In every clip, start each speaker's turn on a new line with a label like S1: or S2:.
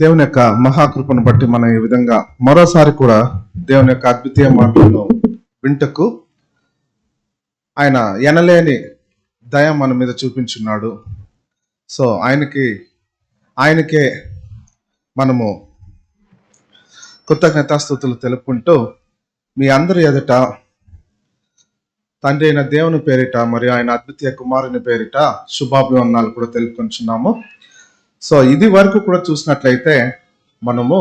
S1: దేవుని యొక్క మహాకృపను బట్టి మనం ఈ విధంగా మరోసారి కూడా దేవుని యొక్క అద్వితీయ మాటలను వింటకు ఆయన ఎనలేని దయ మన మీద చూపించున్నాడు. సో ఆయనకే మనము కృతజ్ఞతాస్తుతులు తెలుపుకుంటూ మీ అందరి ఎదుట తండ్రి అయిన దేవుని పేరిట మరియు ఆయన అద్వితీయ కుమారుని పేరిట శుభాభివందనాలు కూడా తెలుపుకుంటున్నాము. సో ఇది వరకు కూడా చూసినట్లయితే మనము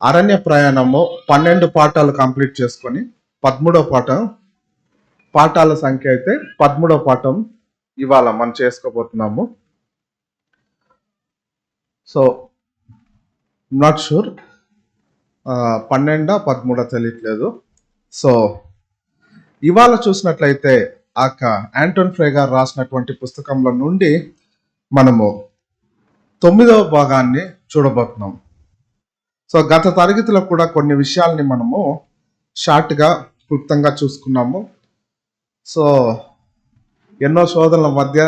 S1: అరణ్య ప్రయాణము 12 పాఠాలు కంప్లీట్ చేసుకొని 13వ పాఠాల సంఖ్య అయితే 13వ పాఠం ఇవాళ మనం చేసుకోబోతున్నాము. సో నాట్ షూర్ 12 13 తెలియట్లేదు. సో ఇవాళ చూసినట్లయితే యాంటోన్ ఫ్రే గారు రాసినటువంటి పుస్తకంలో నుండి మనము 9వ భాగాన్ని చూడబోతున్నాం. సో గత తరగతిలో కూడా కొన్ని విషయాల్ని మనము షార్ట్గా క్లుప్తంగా చూసుకున్నాము. సో ఎన్నో శోధనల మధ్య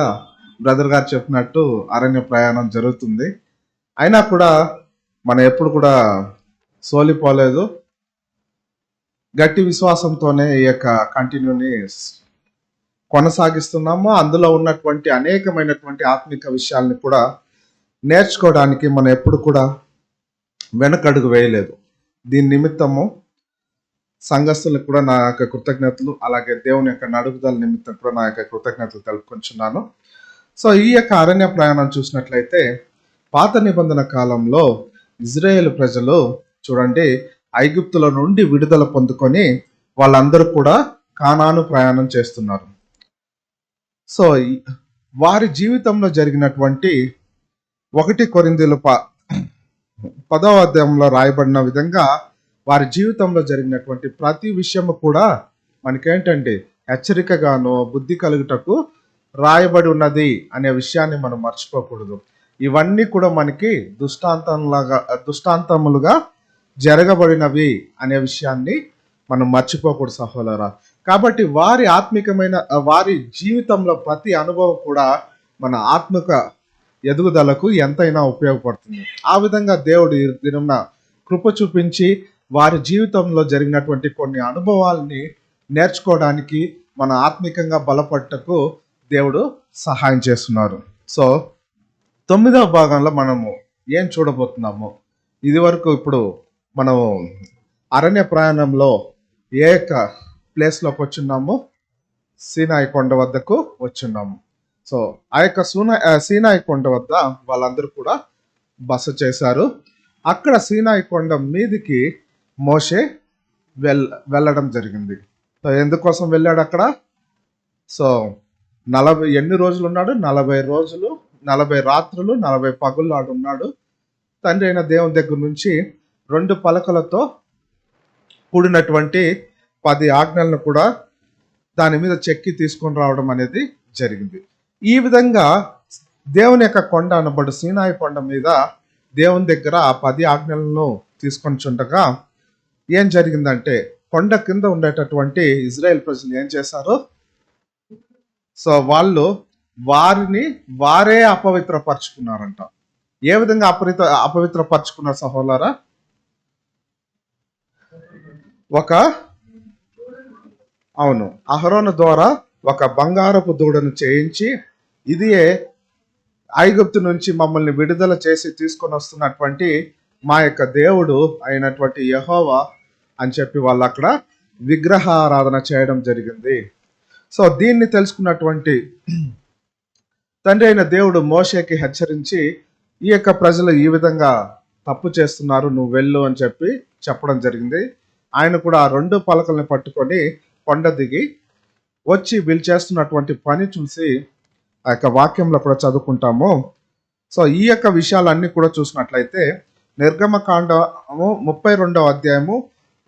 S1: బ్రదర్ గారు చెప్పినట్టు అరణ్య ప్రయాణం జరుగుతుంది. అయినా కూడా మనం ఎప్పుడు కూడా సోలిపోలేదు. గట్టి విశ్వాసంతోనే ఈ యొక్క కంటిన్యూని కొనసాగిస్తున్నాము. అందులో ఉన్నటువంటి అనేకమైనటువంటి ఆత్మిక విషయాల్ని కూడా నేర్చుకోవడానికి మనం ఎప్పుడు కూడా వెనకడుగు వేయలేదు. దీని నిమిత్తము సంఘస్థులకు కూడా నా యొక్క కృతజ్ఞతలు, అలాగే దేవుని యొక్క నడుపుదల నిమిత్తం కూడా నా యొక్క కృతజ్ఞతలు తెలుపుకుంటున్నాను. సో ఈ యొక్క అరణ్య ప్రయాణం చూసినట్లయితే పాత నిబంధన కాలంలో ఇజ్రాయేల్ ప్రజలు చూడండి ఐగుప్తుల నుండి విడుదల పొందుకొని వాళ్ళందరూ కూడా కానాను ప్రయాణం చేస్తున్నారు. సో వారి జీవితంలో జరిగినటువంటి 1 కొరింథీయుల 10వ అధ్యాయంలో రాయబడిన విధంగా వారి జీవితంలో జరిగినటువంటి ప్రతి విషయము కూడా మనకేంటంటే హెచ్చరికగాను బుద్ధి కలుగుటకు రాయబడి ఉన్నది అనే విషయాన్ని మనం మర్చిపోకూడదు. ఇవన్నీ కూడా మనకి దృష్టాంతములుగా జరగబడినవి అనే విషయాన్ని మనం మర్చిపోకూడదు సహోదరా. కాబట్టి వారి జీవితంలో ప్రతి అనుభవం కూడా మన ఆత్మిక ఎదుగుదలకు ఎంతైనా ఉపయోగపడుతుంది. ఆ విధంగా దేవుడు ఈ దినం కృప చూపించి వారి జీవితంలో జరిగినటువంటి కొన్ని అనుభవాల్ని నేర్చుకోవడానికి మన ఆత్మికంగా బలపడటకు దేవుడు సహాయం చేస్తున్నారు. సో 9వ భాగంలో మనము ఏం చూడబోతున్నాము? ఇది వరకు ఇప్పుడు మనము అరణ్య ప్రయాణంలో ఏ యొక్క ప్లేస్లోకి వచ్చున్నాము? సీనాయి కొండ వద్దకు వచ్చున్నాము. సో ఆ యొక్క సీనాయి కొండ వద్ద వాళ్ళందరూ కూడా బస చేశారు. అక్కడ సీనాయి కొండ మీదికి మోషే వెళ్ళడం జరిగింది. సో ఎందుకోసం వెళ్ళాడు అక్కడ? సో 40 ఎన్ని రోజులు ఉన్నాడు? 40 రోజులు 40 రాత్రులు 40 పగుళ్ళు ఆడున్నాడు. తండ్రి అయిన దేవుని దగ్గర నుంచి 2 పలకలతో కూడినటువంటి 10 ఆజ్ఞలను కూడా దాని మీద చెక్కి తీసుకొని రావడం అనేది జరిగింది. ఈ విధంగా దేవుని యొక్క కొండ అనబడు సీనాయి కొండ మీద దేవుని దగ్గర ఆ 10 ఆజ్ఞలను తీసుకొని చుండగా ఏం జరిగిందంటే కొండ కింద ఉండేటటువంటి ఇజ్రాయెల్ ప్రజలు ఏం చేశారు? సో వాళ్ళు వారే అపవిత్రపరుచుకున్నారంట. ఏ విధంగా అపవిత్రపరుచుకున్నారు సహోదరా? అవును, అహరోను ద్వారా ఒక బంగారపు దూడను చేయించి ఇదియే ఐగుప్తు నుంచి మమ్మల్ని విడుదల చేసి తీసుకొని వస్తున్నటువంటి మా యొక్క దేవుడు అయినటువంటి యెహోవా అని చెప్పి వాళ్ళు అక్కడ విగ్రహారాధన చేయడం జరిగింది. సో దీన్ని తెలుసుకున్నటువంటి తండ్రి అయిన దేవుడు మోషేకి హెచ్చరించి ఈ యొక్క ప్రజలు ఈ విధంగా తప్పు చేస్తున్నారు, నువ్వు వెళ్ళు అని చెప్పి చెప్పడం జరిగింది. ఆయన కూడా ఆ 2 పలకల్ని పట్టుకొని కొండ దిగి వచ్చి వీళ్ళు చేస్తున్నటువంటి పని చూసి ఆ యొక్క వాక్యంలో కూడా చదువుకుంటాము. సో ఈ యొక్క విషయాలన్నీ కూడా చూసినట్లయితే నిర్గమకాండము 32వ అధ్యాయము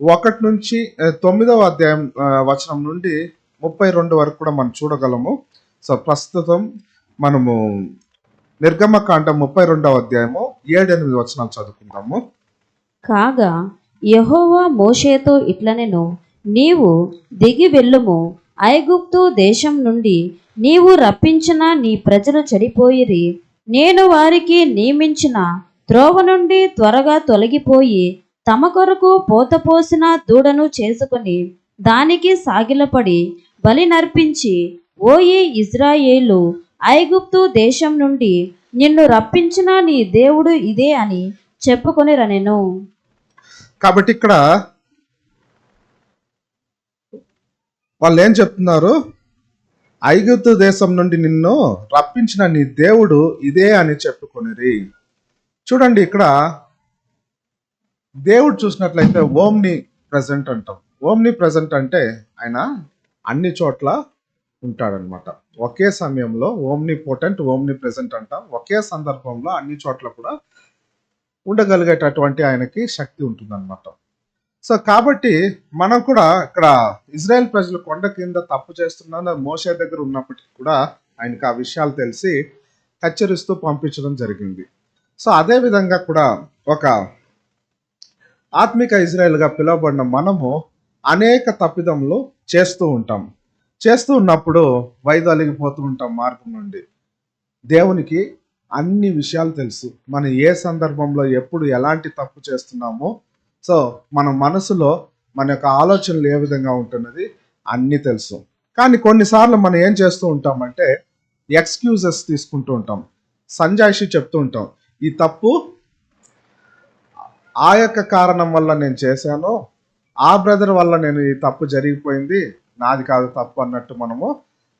S1: 1 నుంచి 9వ అధ్యాయం వచనం నుండి 32 వరకు కూడా మనం చూడగలము. సో ప్రస్తుతం మనము నిర్గమకాండం 32వ అధ్యాయము 7-8 వచనాలు చదువుకుంటాము.
S2: కాగా యెహోవా మోషేతో ఇట్లనెను, నీవు దిగి వెళ్ళుము, ఐగుప్తు దేశం నుండి నీవు రప్పించిన నీ ప్రజలు చెడిపోయిరి. నేను వారికి నియమించిన త్రోవ నుండి త్వరగా తొలగిపోయి తమ కొరకు పోతపోసిన దూడను చేసుకుని దానికి సాగిలపడి బలి నర్పించి, ఓయి ఇజ్రాయేలు, ఐగుప్తు దేశం నుండి నిన్ను రప్పించిన నీ దేవుడు ఇదే అని చెప్పుకొని రనెను.
S1: కాబట్టి ఇక్కడ వాళ్ళు ఏం చెప్తున్నారు? ఐగుప్తు దేశం నుండి నిన్ను రప్పించిన నీ దేవుడు ఇదే అని చెప్పుకొనిరి. చూడండి, ఇక్కడ దేవుడు చూసినట్లయితే ఓమ్ని ప్రజెంట్ అంటాం. ఓమ్ని ప్రజెంట్ అంటే ఆయన అన్ని చోట్ల ఉంటాడనమాట. ఒకే సమయంలో ఓమ్ని పోటెంట్, ఓమ్ని ప్రెజెంట్ అంటాం. ఒకే సందర్భంలో అన్ని చోట్ల కూడా ఉండగలిగేటటువంటి ఆయనకి శక్తి ఉంటుందన్నమాట. సో కాబట్టి మనం కూడా ఇక్కడ ఇజ్రాయెల్ ప్రజలు కొండ కింద తప్పు చేస్తున్న మోషే దగ్గర ఉన్నప్పటికీ కూడా ఆయనకు ఆ విషయాలు తెలిసి హెచ్చరిస్తూ పంపించడం జరిగింది. సో అదే విధంగా కూడా ఒక ఆత్మిక ఇజ్రాయెల్గా పిలువబడిన మనము అనేక తప్పిదములు చేస్తూ ఉంటాం. చేస్తూ ఉన్నప్పుడు వైదొలిగిపోతూ ఉంటాం మార్గం నుండి. దేవునికి అన్ని విషయాలు తెలుసు, మనం ఏ సందర్భంలో ఎప్పుడు ఎలాంటి తప్పు చేస్తున్నామో. సో మన మనసులో మన యొక్క ఆలోచనలు ఏ విధంగా ఉంటున్నది అన్నీ తెలుసు. కానీ కొన్నిసార్లు మనం ఏం చేస్తూ ఉంటామంటే ఎక్స్క్యూజెస్ తీసుకుంటూ ఉంటాం, సంజాయిషి చెప్తూ ఉంటాం. ఈ తప్పు ఆ యొక్క కారణం వల్ల నేను చేశాను, ఆ బ్రదర్ వల్ల నేను ఈ తప్పు జరిగిపోయింది, నాది కాదు తప్పు అన్నట్టు మనము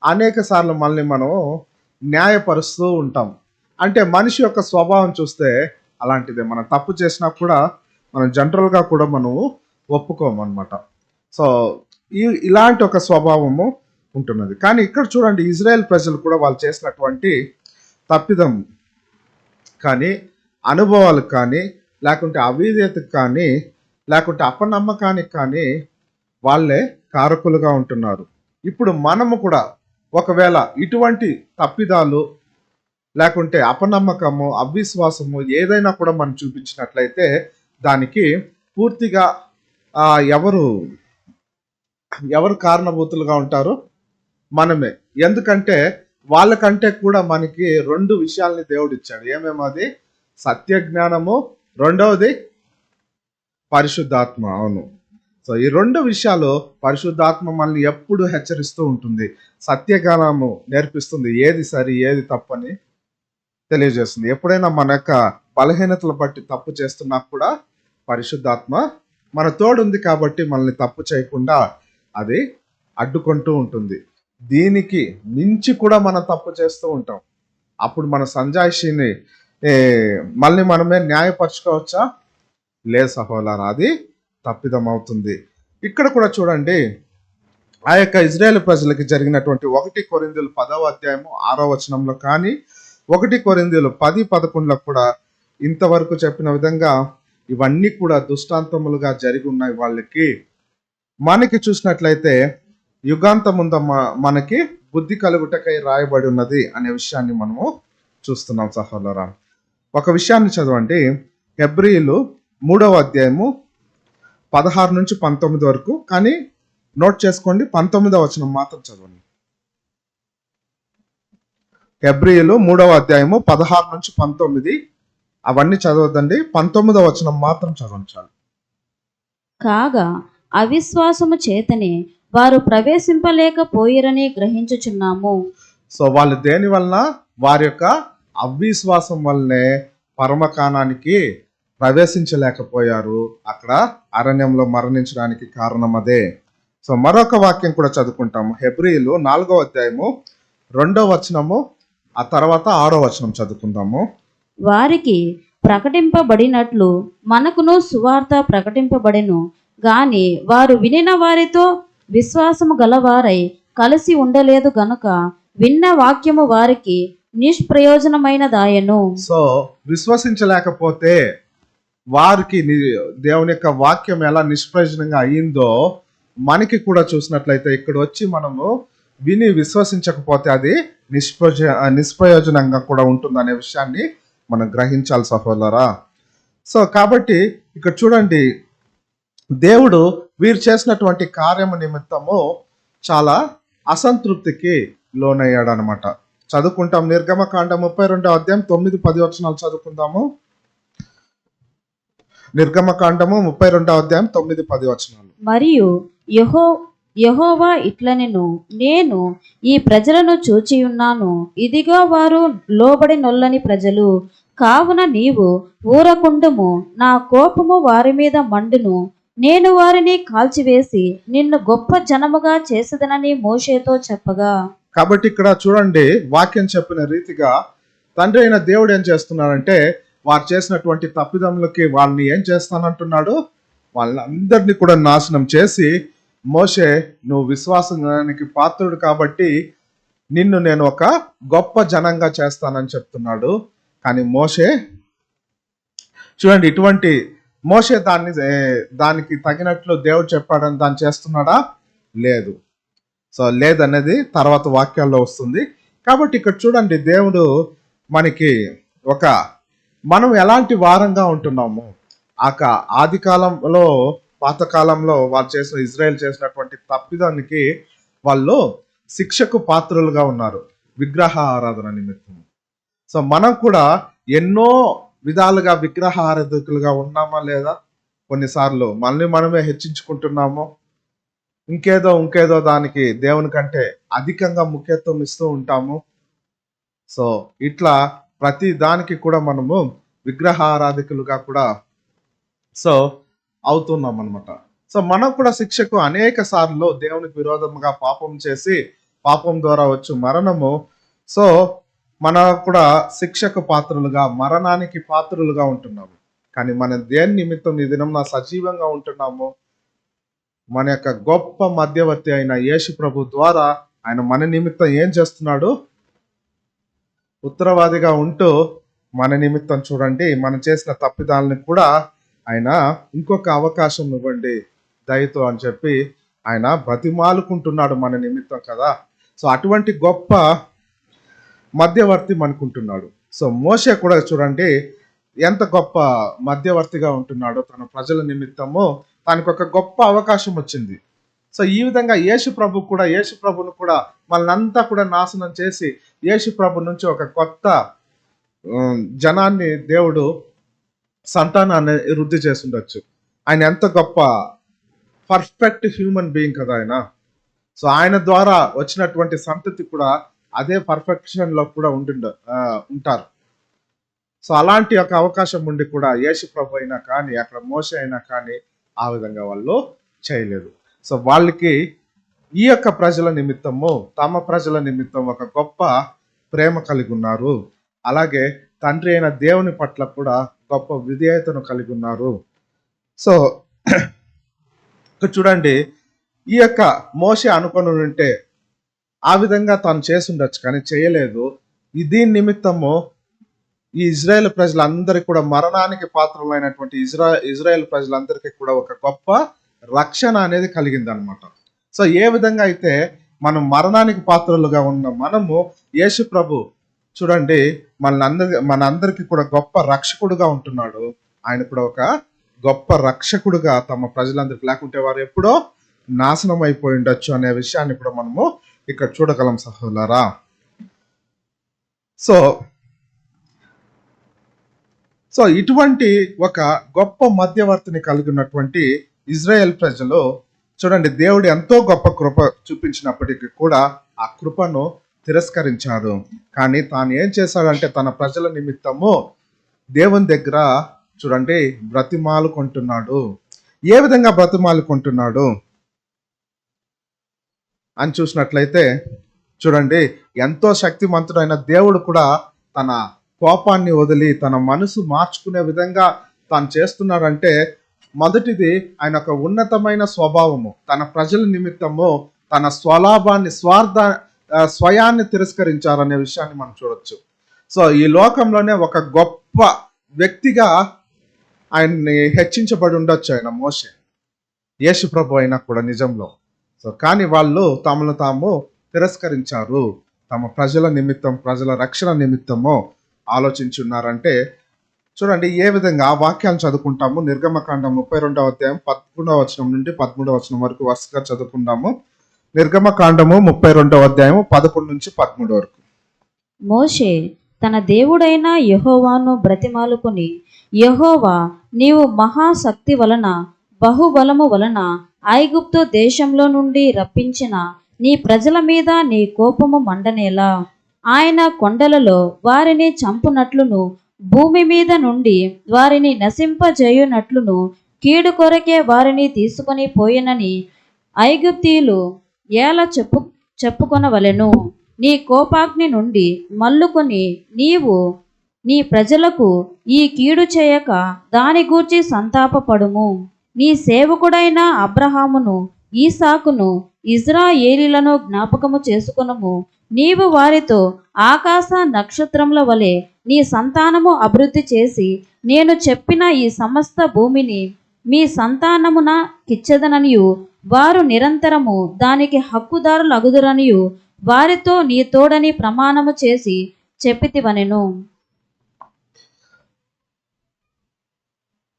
S1: అనేక సార్లు మనల్ని మనము న్యాయపరుస్తూ ఉంటాం. అంటే మనిషి యొక్క స్వభావం చూస్తే అలాంటిదే. మనం తప్పు చేసినా కూడా మనం జనరల్గా కూడా మనము ఒప్పుకోము అనమాట. సో ఇలాంటి ఒక స్వభావము ఉంటున్నది. కానీ ఇక్కడ చూడండి, ఇజ్రాయెల్ ప్రజలు కూడా వాళ్ళు చేసినటువంటి తప్పిదం కానీ, అనుభవాలకు కానీ, లేకుంటే అవిధేయతకు కానీ, లేకుంటే అపనమ్మకానికి కానీ వాళ్ళే కారకులుగా ఉంటున్నారు. ఇప్పుడు మనము కూడా ఒకవేళ ఇటువంటి తప్పిదాలు లేకుంటే అపనమ్మకము, అవిశ్వాసము ఏదైనా కూడా మనం చూపించినట్లయితే దానికి పూర్తిగా ఎవరు కారణభూతులుగా ఉంటారు? మనమే. ఎందుకంటే వాళ్ళకంటే కూడా మనకి 2 విషయాల్ని దేవుడు ఇచ్చాడు. ఏమేమది? సత్య జ్ఞానము, రెండవది పరిశుద్ధాత్మ. అవును. సో ఈ 2 విషయాలు పరిశుద్ధాత్మ మనల్ని ఎప్పుడు హెచ్చరిస్తూ ఉంటుంది. సత్యజ్ఞానము నేర్పిస్తుంది, ఏది సరి ఏది తప్పని తెలియజేస్తుంది. ఎప్పుడైనా మన యొక్క బలహీనతలు బట్టి తప్పు చేస్తున్నా కూడా పరిశుద్ధాత్మ మన తోడుంది కాబట్టి మనల్ని తప్పు చేయకుండా అది అడ్డుకుంటూ ఉంటుంది. దీనికి మించి కూడా మనం తప్పు చేస్తూ ఉంటాం. అప్పుడు మన సంజాయిషిని మళ్ళీ మనమే న్యాయపరచుకోవచ్చా? లేదు సహోదరా, అది తప్పిదం అవుతుంది. ఇక్కడ కూడా చూడండి, ఆ యొక్క ఇజ్రాయేల్ ప్రజలకి జరిగినటువంటి 1 కొరింథీయులు 10వ అధ్యాయము 6వ వచనంలో కానీ, 1 కొరింథీయులు 10:11 కూడా ఇంతవరకు చెప్పిన విధంగా ఇవన్నీ కూడా దృష్టాంతములుగా జరిగి ఉన్నాయి వాళ్ళకి. మనకి చూసినట్లయితే యుగాంతముంద మనకి బుద్ధి కలుగుటకై రాయబడి ఉన్నది అనే విషయాన్ని మనము చూస్తున్నాం సహోదరా. ఒక విషయాన్ని చదవండి, హెబ్రీయులు 3వ అధ్యాయము 16 నుంచి 19 వరకు. కానీ నోట్ చేసుకోండి, 19వ వచనం మాత్రం చదవండి. హెబ్రీయులు 3వ అధ్యాయము 16 నుంచి 19. అవన్నీ చదవద్దండి, 19వ వచనం మాత్రం చదవండి చాలు.
S2: కాగా అవిశ్వాసము చేతనే వారు ప్రవేశింపలేకపోయిరని గ్రహించుచున్నాము.
S1: సో వాళ్ళు దేని వలన? వారి యొక్క అవిశ్వాసం వల్లనే పరమకాణానికి ప్రవేశించలేకపోయారు. అక్కడ అరణ్యంలో మరణించడానికి కారణం అదే. సో మరొక వాక్యం కూడా చదువుకుంటాము. హెబ్రీయులు 4వ అధ్యాయము 2వ వచనము, ఆ తర్వాత 6వ వచనం చదువుకుందాము.
S2: వారికి ప్రకటింపబడినట్లు మనకును సువార్త ప్రకటింపబడెను గాని వారు వినిన వారితో విశ్వాసము గలవారై కలిసి ఉండలేదు గనుక విన్న వాక్యము వారికి నిష్ప్రయోజనమైనదాయను.
S1: సో విశ్వసించలేకపోతే వారికి దేవుని యొక్క వాక్యం ఎలా నిష్ప్రయోజనంగా అయ్యిందో మనకి కూడా చూసినట్లయితే ఇక్కడ వచ్చి మనము విని విశ్వసించకపోతే అది నిష్ప్రయోజనంగా కూడా ఉంటుందనే విషయాన్ని మనం గ్రహించాలి సహోదరా. సో కాబట్టి ఇక్కడ చూడండి, దేవుడు వీరు చేసినటువంటి కార్యము నిమిత్తము చాలా అసంతృప్తికి లోనయ్యాడు అనమాట. చదువుకుంటాం, నిర్గమకాండ 32వ అధ్యాయం 9-10 వచనాలు చదువుకుందాము. నిర్గమకాండము 32వ అధ్యాయం 9-10 వచనాలు.
S2: మరియు యెహోవా ఇట్లనెను, నేను ఈ ప్రజలను చూచియున్నాను, ఇదిగో వారు లోబడి నొల్లని ప్రజలు, కావున నీవు ఊరకుండుము, నా కోపము వారి మీద మండును, నేను వారిని కాల్చివేసి నిన్ను గొప్ప జనముగా చేసేదనని మోషేతో చెప్పగా.
S1: కాబట్టి ఇక్కడ చూడండి, వాక్యం చెప్పిన రీతిగా తండ్రి అయిన దేవుడు ఏం చేస్తున్నాడంటే, వారు చేసినటువంటి తప్పిదములకి వాళ్ళని ఏం చేస్తానంటున్నాడు, వాళ్ళందరినీ కూడా నాశనం చేసి, మోషే నువ్వు విశ్వాసానికి పాత్రుడు కాబట్టి నిన్ను నేను ఒక గొప్ప జనంగా చేస్తానని చెప్తున్నాడు. కానీ మోషే చూడండి, ఇటువంటి మోషే దానికి తగినట్లు దేవుడు చెప్పాడని దాన్ని చేస్తున్నాడా? లేదు. సో లేదనేది తర్వాత వాక్యాల్లో వస్తుంది. కాబట్టి ఇక్కడ చూడండి, దేవుడు మనకి మనం ఎలాంటి వారంగా ఉంటున్నాము. ఆది కాలంలో, పాతకాలంలో ఇజ్రాయెల్ చేసినటువంటి తప్పిదానికి వాళ్ళు శిక్షకు పాత్రులుగా ఉన్నారు, విగ్రహ ఆరాధన నిమిత్తం. సో మనం కూడా ఎన్నో విధాలుగా విగ్రహ ఆరాధకులుగా ఉన్నామా లేదా? కొన్నిసార్లు మనమే హెచ్చించుకుంటున్నాము, ఇంకేదో దానికి దేవుని కంటే అధికంగా ముఖ్యత్వం ఇస్తూ ఉంటాము. సో ఇట్లా ప్రతి దానికి కూడా మనము విగ్రహ ఆరాధకులుగా కూడా అవుతున్నాం అనమాట. సో మనం కూడా శిక్షకు అనేక సార్లు దేవునికి విరోధంగా పాపం చేసి, పాపం ద్వారా వచ్చు మరణము, సో మనం కూడా శిక్షకు పాత్రలుగా, మరణానికి పాత్రలుగా ఉంటున్నాము. కానీ మనం దేని నిమిత్తం ఈ దినం సజీవంగా ఉంటున్నాము? మన యొక్క గొప్ప మధ్యవర్తి అయిన యేసు ప్రభు ద్వారా ఆయన మన నిమిత్తం ఏం చేస్తున్నాడు? ఉత్తరవాదిగా ఉంటూ మన నిమిత్తం చూడండి, మనం చేసిన తప్పిదాలని కూడా ఆయన ఇంకొక అవకాశం ఇవ్వండి దయతో అని చెప్పి ఆయన బ్రతిమాలుకుంటున్నాడు మన నిమిత్తం కదా. సో అటువంటి గొప్ప మధ్యవర్తి మనకుంటున్నాడు. సో మోషే కూడా చూడండి ఎంత గొప్ప మధ్యవర్తిగా ఉంటున్నాడో తన ప్రజల నిమిత్తము. తనకు ఒక గొప్ప అవకాశం వచ్చింది. సో ఈ విధంగా యేసు ప్రభును కూడా మనంతా కూడా నాశనం చేసి యేసు ప్రభు నుంచి ఒక కొత్త జనాన్ని దేవుడు, సంతానాన్ని వృద్ధి చేసి ఉండొచ్చు. ఆయన ఎంత గొప్ప పర్ఫెక్ట్ హ్యూమన్ బీయింగ్ కదా ఆయన. సో ఆయన ద్వారా వచ్చినటువంటి సంతతి కూడా అదే పర్ఫెక్షన్ లో కూడా ఉంటారు. సో అలాంటి ఒక అవకాశం ఉండి కూడా యేసు ప్రభు అయినా కానీ, అక్కడ మోషే అయినా కానీ ఆ విధంగా వాళ్ళు చేయలేదు. సో వాళ్ళకి ఈ యొక్క ప్రజల నిమిత్తము, తమ ప్రజల నిమిత్తం ఒక గొప్ప ప్రేమ కలిగి ఉన్నారు. అలాగే తండ్రి అయిన దేవుని పట్ల కూడా గొప్ప విధేయతను కలిగి ఉన్నారు. సో చూడండి, ఈ యొక్క మోషే అనుకొని ఉంటే ఆ విధంగా తాను చేసి ఉండొచ్చు, కానీ చేయలేదు. దీని నిమిత్తము ఈ ఇజ్రాయెల్ ప్రజలందరికీ కూడా, మరణానికి పాత్రలైనటువంటి ఇజ్రాయెల్ ప్రజలందరికీ కూడా ఒక గొప్ప రక్షణ అనేది కలిగింది అనమాట. సో ఏ విధంగా అయితే మనం మరణానికి పాత్రలుగా ఉన్న మనము, యేసు ప్రభు చూడండి మనందరికీ కూడా గొప్ప రక్షకుడుగా ఉంటున్నాడు. ఆయన కూడా ఒక గొప్ప రక్షకుడుగా తమ ప్రజలందరికీ, లేకుంటే వారు ఎప్పుడో నాశనం అయిపోయి ఉండొచ్చు అనే విషయాన్ని కూడా మనము ఇక్కడ చూడగలం సహోదరా. సో ఇటువంటి ఒక గొప్ప మధ్యవర్తిని కలిగి ఉన్నటువంటి ఇజ్రాయెల్ ప్రజలు చూడండి, దేవుడు ఎంతో గొప్ప కృప చూపించినప్పటికీ కూడా ఆ కృపను తిరస్కరించాడు. కానీ తాను ఏం చేశాడంటే తన ప్రజల నిమిత్తము దేవుని దగ్గర చూడండి బ్రతిమాలుకుంటున్నాడు. ఏ విధంగా బ్రతిమాలుకుంటున్నాడు అని చూసినట్లయితే చూడండి, ఎంతో శక్తిమంతుడైన దేవుడు కూడా తన కోపాన్ని వదిలి తన మనసు మార్చుకునే విధంగా తాను చేస్తున్నాడంటే, మొదటిది ఆయన ఒక ఉన్నతమైన స్వభావము, తన ప్రజల నిమిత్తము తన స్వలాభాన్ని, స్వయాన్ని తిరస్కరించారనే విషయాన్ని మనం చూడొచ్చు. సో ఈ లోకంలోనే ఒక గొప్ప వ్యక్తిగా ఆయన్ని హెచ్చించబడి ఉండొచ్చు ఆయన మోషే, యేసు ప్రభు అయినా కూడా నిజంలో. సో కానీ వాళ్ళు తమను తాము తిరస్కరించారు, తమ ప్రజల నిమిత్తం, ప్రజల రక్షణ నిమిత్తము ఆలోచించున్నారంటే చూడండి ఏ విధంగా ఆ వాక్యాన్ని చదువుకుంటాము. నిర్గమకాండం 32వ అధ్యాయం 11వ వచనం నుండి 13వ వచనం వరకు వరుసగా చదువుకుందాము. నిర్గమకాండము 32వ అధ్యాయం 11 నుంచి 13 వరకు.
S2: మోషే తన దేవుడైన యెహోవాను బ్రతిమాలుకుని యెహోవా, నీవు మహాశక్తి వలన బహుబలము వలన ఐగుప్తు దేశంలో నుండి రప్పించిన నీ ప్రజల మీద నీ కోపము మండనేలా. ఆయన కొండలలో వారిని చంపునట్లును భూమి మీద నుండి వారిని నశింపజేయునట్లును కీడు కొరకే వారిని తీసుకొని పోయినని ఐగుప్తీయులు ఎలా చెప్పుకొనవలెను. నీ కోపాగ్ని నుండి మల్లుకొని నీవు నీ ప్రజలకు ఈ కీడు చేయక దాని గూర్చి సంతాపపడుము. నీ సేవకుడైన అబ్రహామును, ఈసాకును, ఇజ్రాయేలీలను జ్ఞాపకము చేసుకొనుము. నీవు వారితో ఆకాశ నక్షత్రముల వలె నీ సంతానము అభివృద్ధి చేసి నేను చెప్పిన ఈ సమస్త భూమిని మీ సంతానమున కిచ్చెదననియు వారు నిరంతరము దానికి హక్కుదారులగుదురనియు వారితో నీ తోడని ప్రమాణము చేసి చెప్పితివనెను.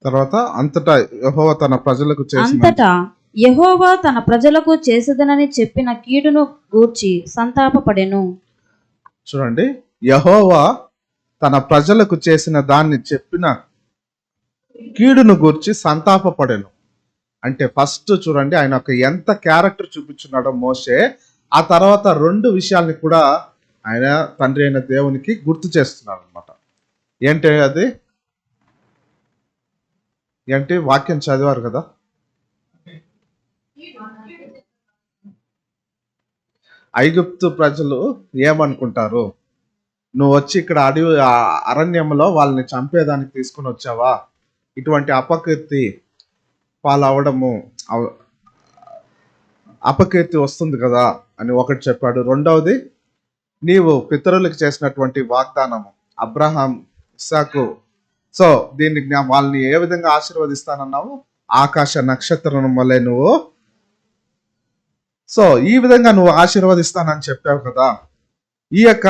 S1: తర్వాత అంతటా యెహోవా తన ప్రజలకు చేసిన
S2: అంతటా యెహోవా తన ప్రజలకు చేసేదనని చెప్పిన కీడును గూర్చి సంతాపపడెను.
S1: చూడండి, యెహోవా తన ప్రజలకు చేసిన దాన్ని చెప్పిన కీడును గూర్చి సంతాపపడెను. అంటే ఫస్ట్ చూడండి, ఆయన ఒక ఎంత క్యారెక్టర్ చూపించున్నాడో మోషే, ఆ తర్వాత రెండు విషయాల్ని కూడా ఆయన తండ్రి అయిన దేవునికి గుర్తు చేస్తున్నాడు అనమాట. ఏంటి అది? ఏంటి? వాక్యం చదివారు కదా. ఐగుప్తు ప్రజలు ఏమనుకుంటారు? నువ్వు వచ్చి ఇక్కడ అరణ్యంలో వాళ్ళని చంపేదానికి తీసుకుని వచ్చావా? ఇటువంటి అపకీర్తి పాలవడము, అపకీర్తి వస్తుంది కదా అని ఒకటి చెప్పాడు. రెండవది, నీవు పితరులకు చేసినటువంటి వాగ్దానము అబ్రహాం, ఇస్సాకు, సో దీన్ని వాళ్ళని ఏ విధంగా ఆశీర్వదిస్తానన్నావు? ఆకాశ నక్షత్రం వల్లే నువ్వు, సో ఈ విధంగా నువ్వు ఆశీర్వదిస్తానని చెప్పావు కదా. ఈ యొక్క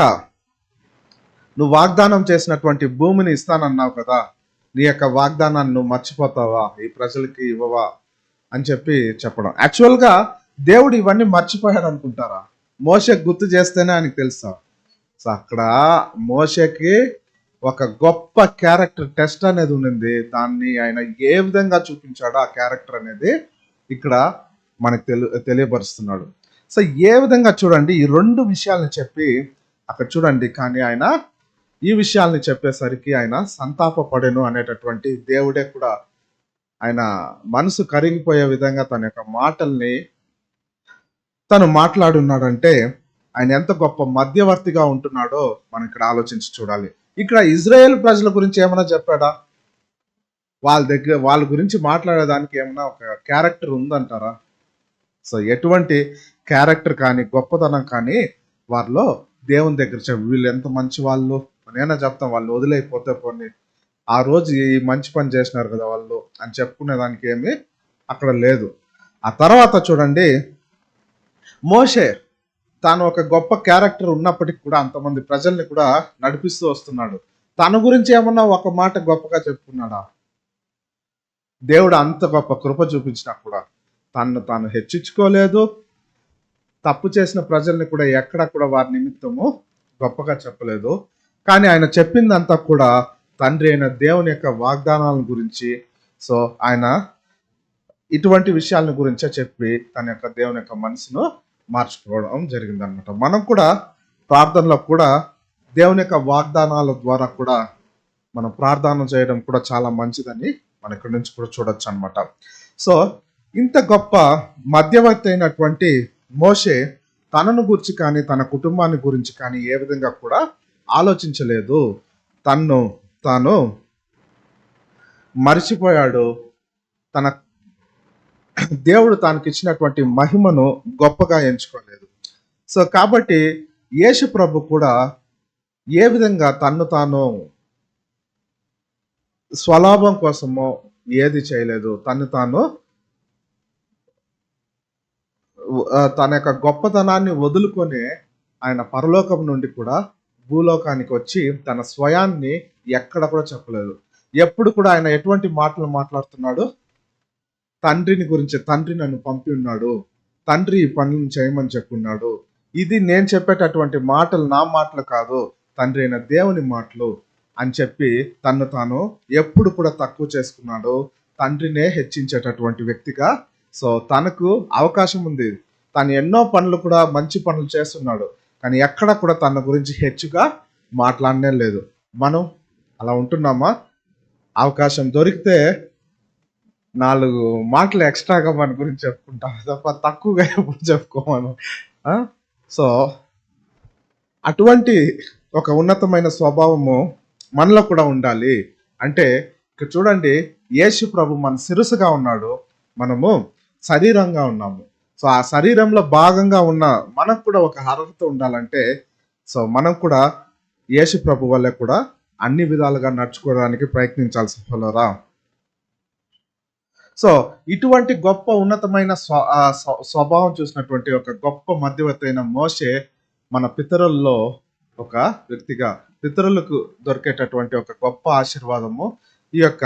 S1: నువ్వు వాగ్దానం చేసినటువంటి భూమిని ఇస్తానన్నావు కదా, నీ యొక్క వాగ్దానాన్ని నువ్వు మర్చిపోతావా? ఈ ప్రజలకి ఇవ్వవా అని చెప్పడం. యాక్చువల్గా దేవుడు ఇవన్నీ మర్చిపోయాడు అనుకుంటారా? మోషేకి గుర్తు చేస్తేనే ఆయనకు తెలుసా? సో అక్కడ మోషేకి ఒక గొప్ప క్యారెక్టర్ టెస్ట్ అనేది ఉన్నింది. దాన్ని ఆయన ఏ విధంగా చూపించాడో ఆ క్యారెక్టర్ అనేది ఇక్కడ మనకు తెలియపరుస్తున్నాడు. సో ఏ విధంగా చూడండి, ఈ రెండు విషయాలను చెప్పి అక్కడ చూడండి, కానీ ఆయన ఈ విషయాల్ని చెప్పేసరికి ఆయన సంతాపపడెను అనేటటువంటి దేవుడే కూడా ఆయన మనసు కరిగిపోయే విధంగా తన యొక్క మాటల్ని తను మాట్లాడున్నాడంటే ఆయన ఎంత గొప్ప మధ్యవర్తిగా ఉంటున్నాడో మనం ఇక్కడ ఆలోచించి చూడాలి. ఇక్కడ ఇజ్రాయేల్ ప్రజల గురించి ఏమైనా చెప్పాడా? వాళ్ళ గురించి మాట్లాడేదానికి ఏమైనా ఒక క్యారెక్టర్ ఉందంటారా? సో ఎటువంటి క్యారెక్టర్ కానీ గొప్పతనం కానీ వారిలో దేవుని దగ్గర వీళ్ళు ఎంత మంచి వాళ్ళు, నేనే చెప్తాం, వాళ్ళు వదిలేకపోతే పోనీ, ఆ రోజు ఈ మంచి పని చేసినారు కదా వాళ్ళు అని చెప్పుకునే దానికి ఏమీ అక్కడ లేదు. ఆ తర్వాత చూడండి, మోషే తాను ఒక గొప్ప క్యారెక్టర్ ఉన్నప్పటికీ కూడా అంతమంది ప్రజల్ని కూడా నడిపిస్తూ వస్తున్నాడు. తన గురించి ఏమన్నా ఒక మాట గొప్పగా చెప్పుకున్నాడా? దేవుడు అంత గొప్ప కృప చూపించినా కూడా తాను హెచ్చించుకోలేదు. తప్పు చేసిన ప్రజల్ని కూడా ఎక్కడ కూడా వారి నిమిత్తము గొప్పగా చెప్పలేదు. కానీ ఆయన చెప్పిందంతా కూడా తండ్రి అయిన దేవుని యొక్క వాగ్దానాల గురించి, సో ఆయన ఇటువంటి విషయాల గురించే చెప్పి తన యొక్క దేవుని యొక్క మనసును మార్చుకోవడం జరిగిందనమాట. మనం కూడా ప్రార్థనలో కూడా దేవుని యొక్క వాగ్దానాల ద్వారా కూడా మనం ప్రార్థన చేయడం కూడా చాలా మంచిదని మనం ఇక్కడ నుంచి కూడా చూడొచ్చు అనమాట. సో ఇంత గొప్ప మధ్యవర్తి అయినటువంటి మోషే తనను గురించి కానీ తన కుటుంబాన్ని గురించి కానీ ఏ విధంగా కూడా ఆలోచించలేదు. తాను మరిచిపోయాడు. తన దేవుడు తనకి ఇచ్చినటువంటి మహిమను గొప్పగా ఎంచుకోలేదు. సో కాబట్టి యేసు ప్రభు కూడా ఏ విధంగా తాను స్వలాభం కోసమో ఏది చేయలేదు. తాను తన యొక్క గొప్పతనాన్ని వదులుకొని ఆయన పరలోకం నుండి కూడా భూలోకానికి వచ్చి తన స్వయాన్ని ఎక్కడ కూడా చెప్పలేదు. ఎప్పుడు కూడా ఆయన ఎటువంటి మాటలు మాట్లాడుతున్నాడు? తండ్రిని గురించి, తండ్రి నన్ను పంపి ఉన్నాడు, తండ్రి ఈ పనులను చేయమని చెప్పున్నాడు. ఇది నేను చెప్పేటటువంటి మాటలు నా మాటలు కాదు, తండ్రి అయిన దేవుని మాటలు అని చెప్పి తను తాను ఎప్పుడు కూడా తక్కువ చేసుకున్నాడు. తండ్రినే హెచ్చించేటటువంటి వ్యక్తిగా. సో తనకు అవకాశం ఉంది, తను ఎన్నో పనులు కూడా మంచి పనులు చేస్తున్నాడు, కానీ ఎక్కడ కూడా తన గురించి హెచ్చుగా మాట్లాడనే లేదు. మనం అలా ఉంటున్నామా? అవకాశం దొరికితే 4 మాటలు ఎక్స్ట్రాగా మన గురించి చెప్పుకుంటాం తప్ప తక్కువగా ఎప్పుడు చెప్పుకోమను. సో అటువంటి ఒక ఉన్నతమైన స్వభావము మనలో కూడా ఉండాలి. అంటే ఇక్కడ చూడండి, యేసు ప్రభు మన శిరస్సుగా ఉన్నాడు, మనము శరీరంగా ఉన్నాము. సో ఆ శరీరంలో భాగంగా ఉన్న మనకు కూడా ఒక అర్హత ఉండాలంటే, సో మనం కూడా యేసు ప్రభు వల్లే కూడా అన్ని విధాలుగా నడుచుకోవడానికి ప్రయత్నించాల్సి వల్లరా. సో ఇటువంటి గొప్ప ఉన్నతమైన స్వభావం చూసినటువంటి ఒక గొప్ప మధ్యవర్తి అయిన మోషే మన పితరుల్లో ఒక వ్యక్తిగా, పితరులకు దొరికేటటువంటి ఒక గొప్ప ఆశీర్వాదము ఈ యొక్క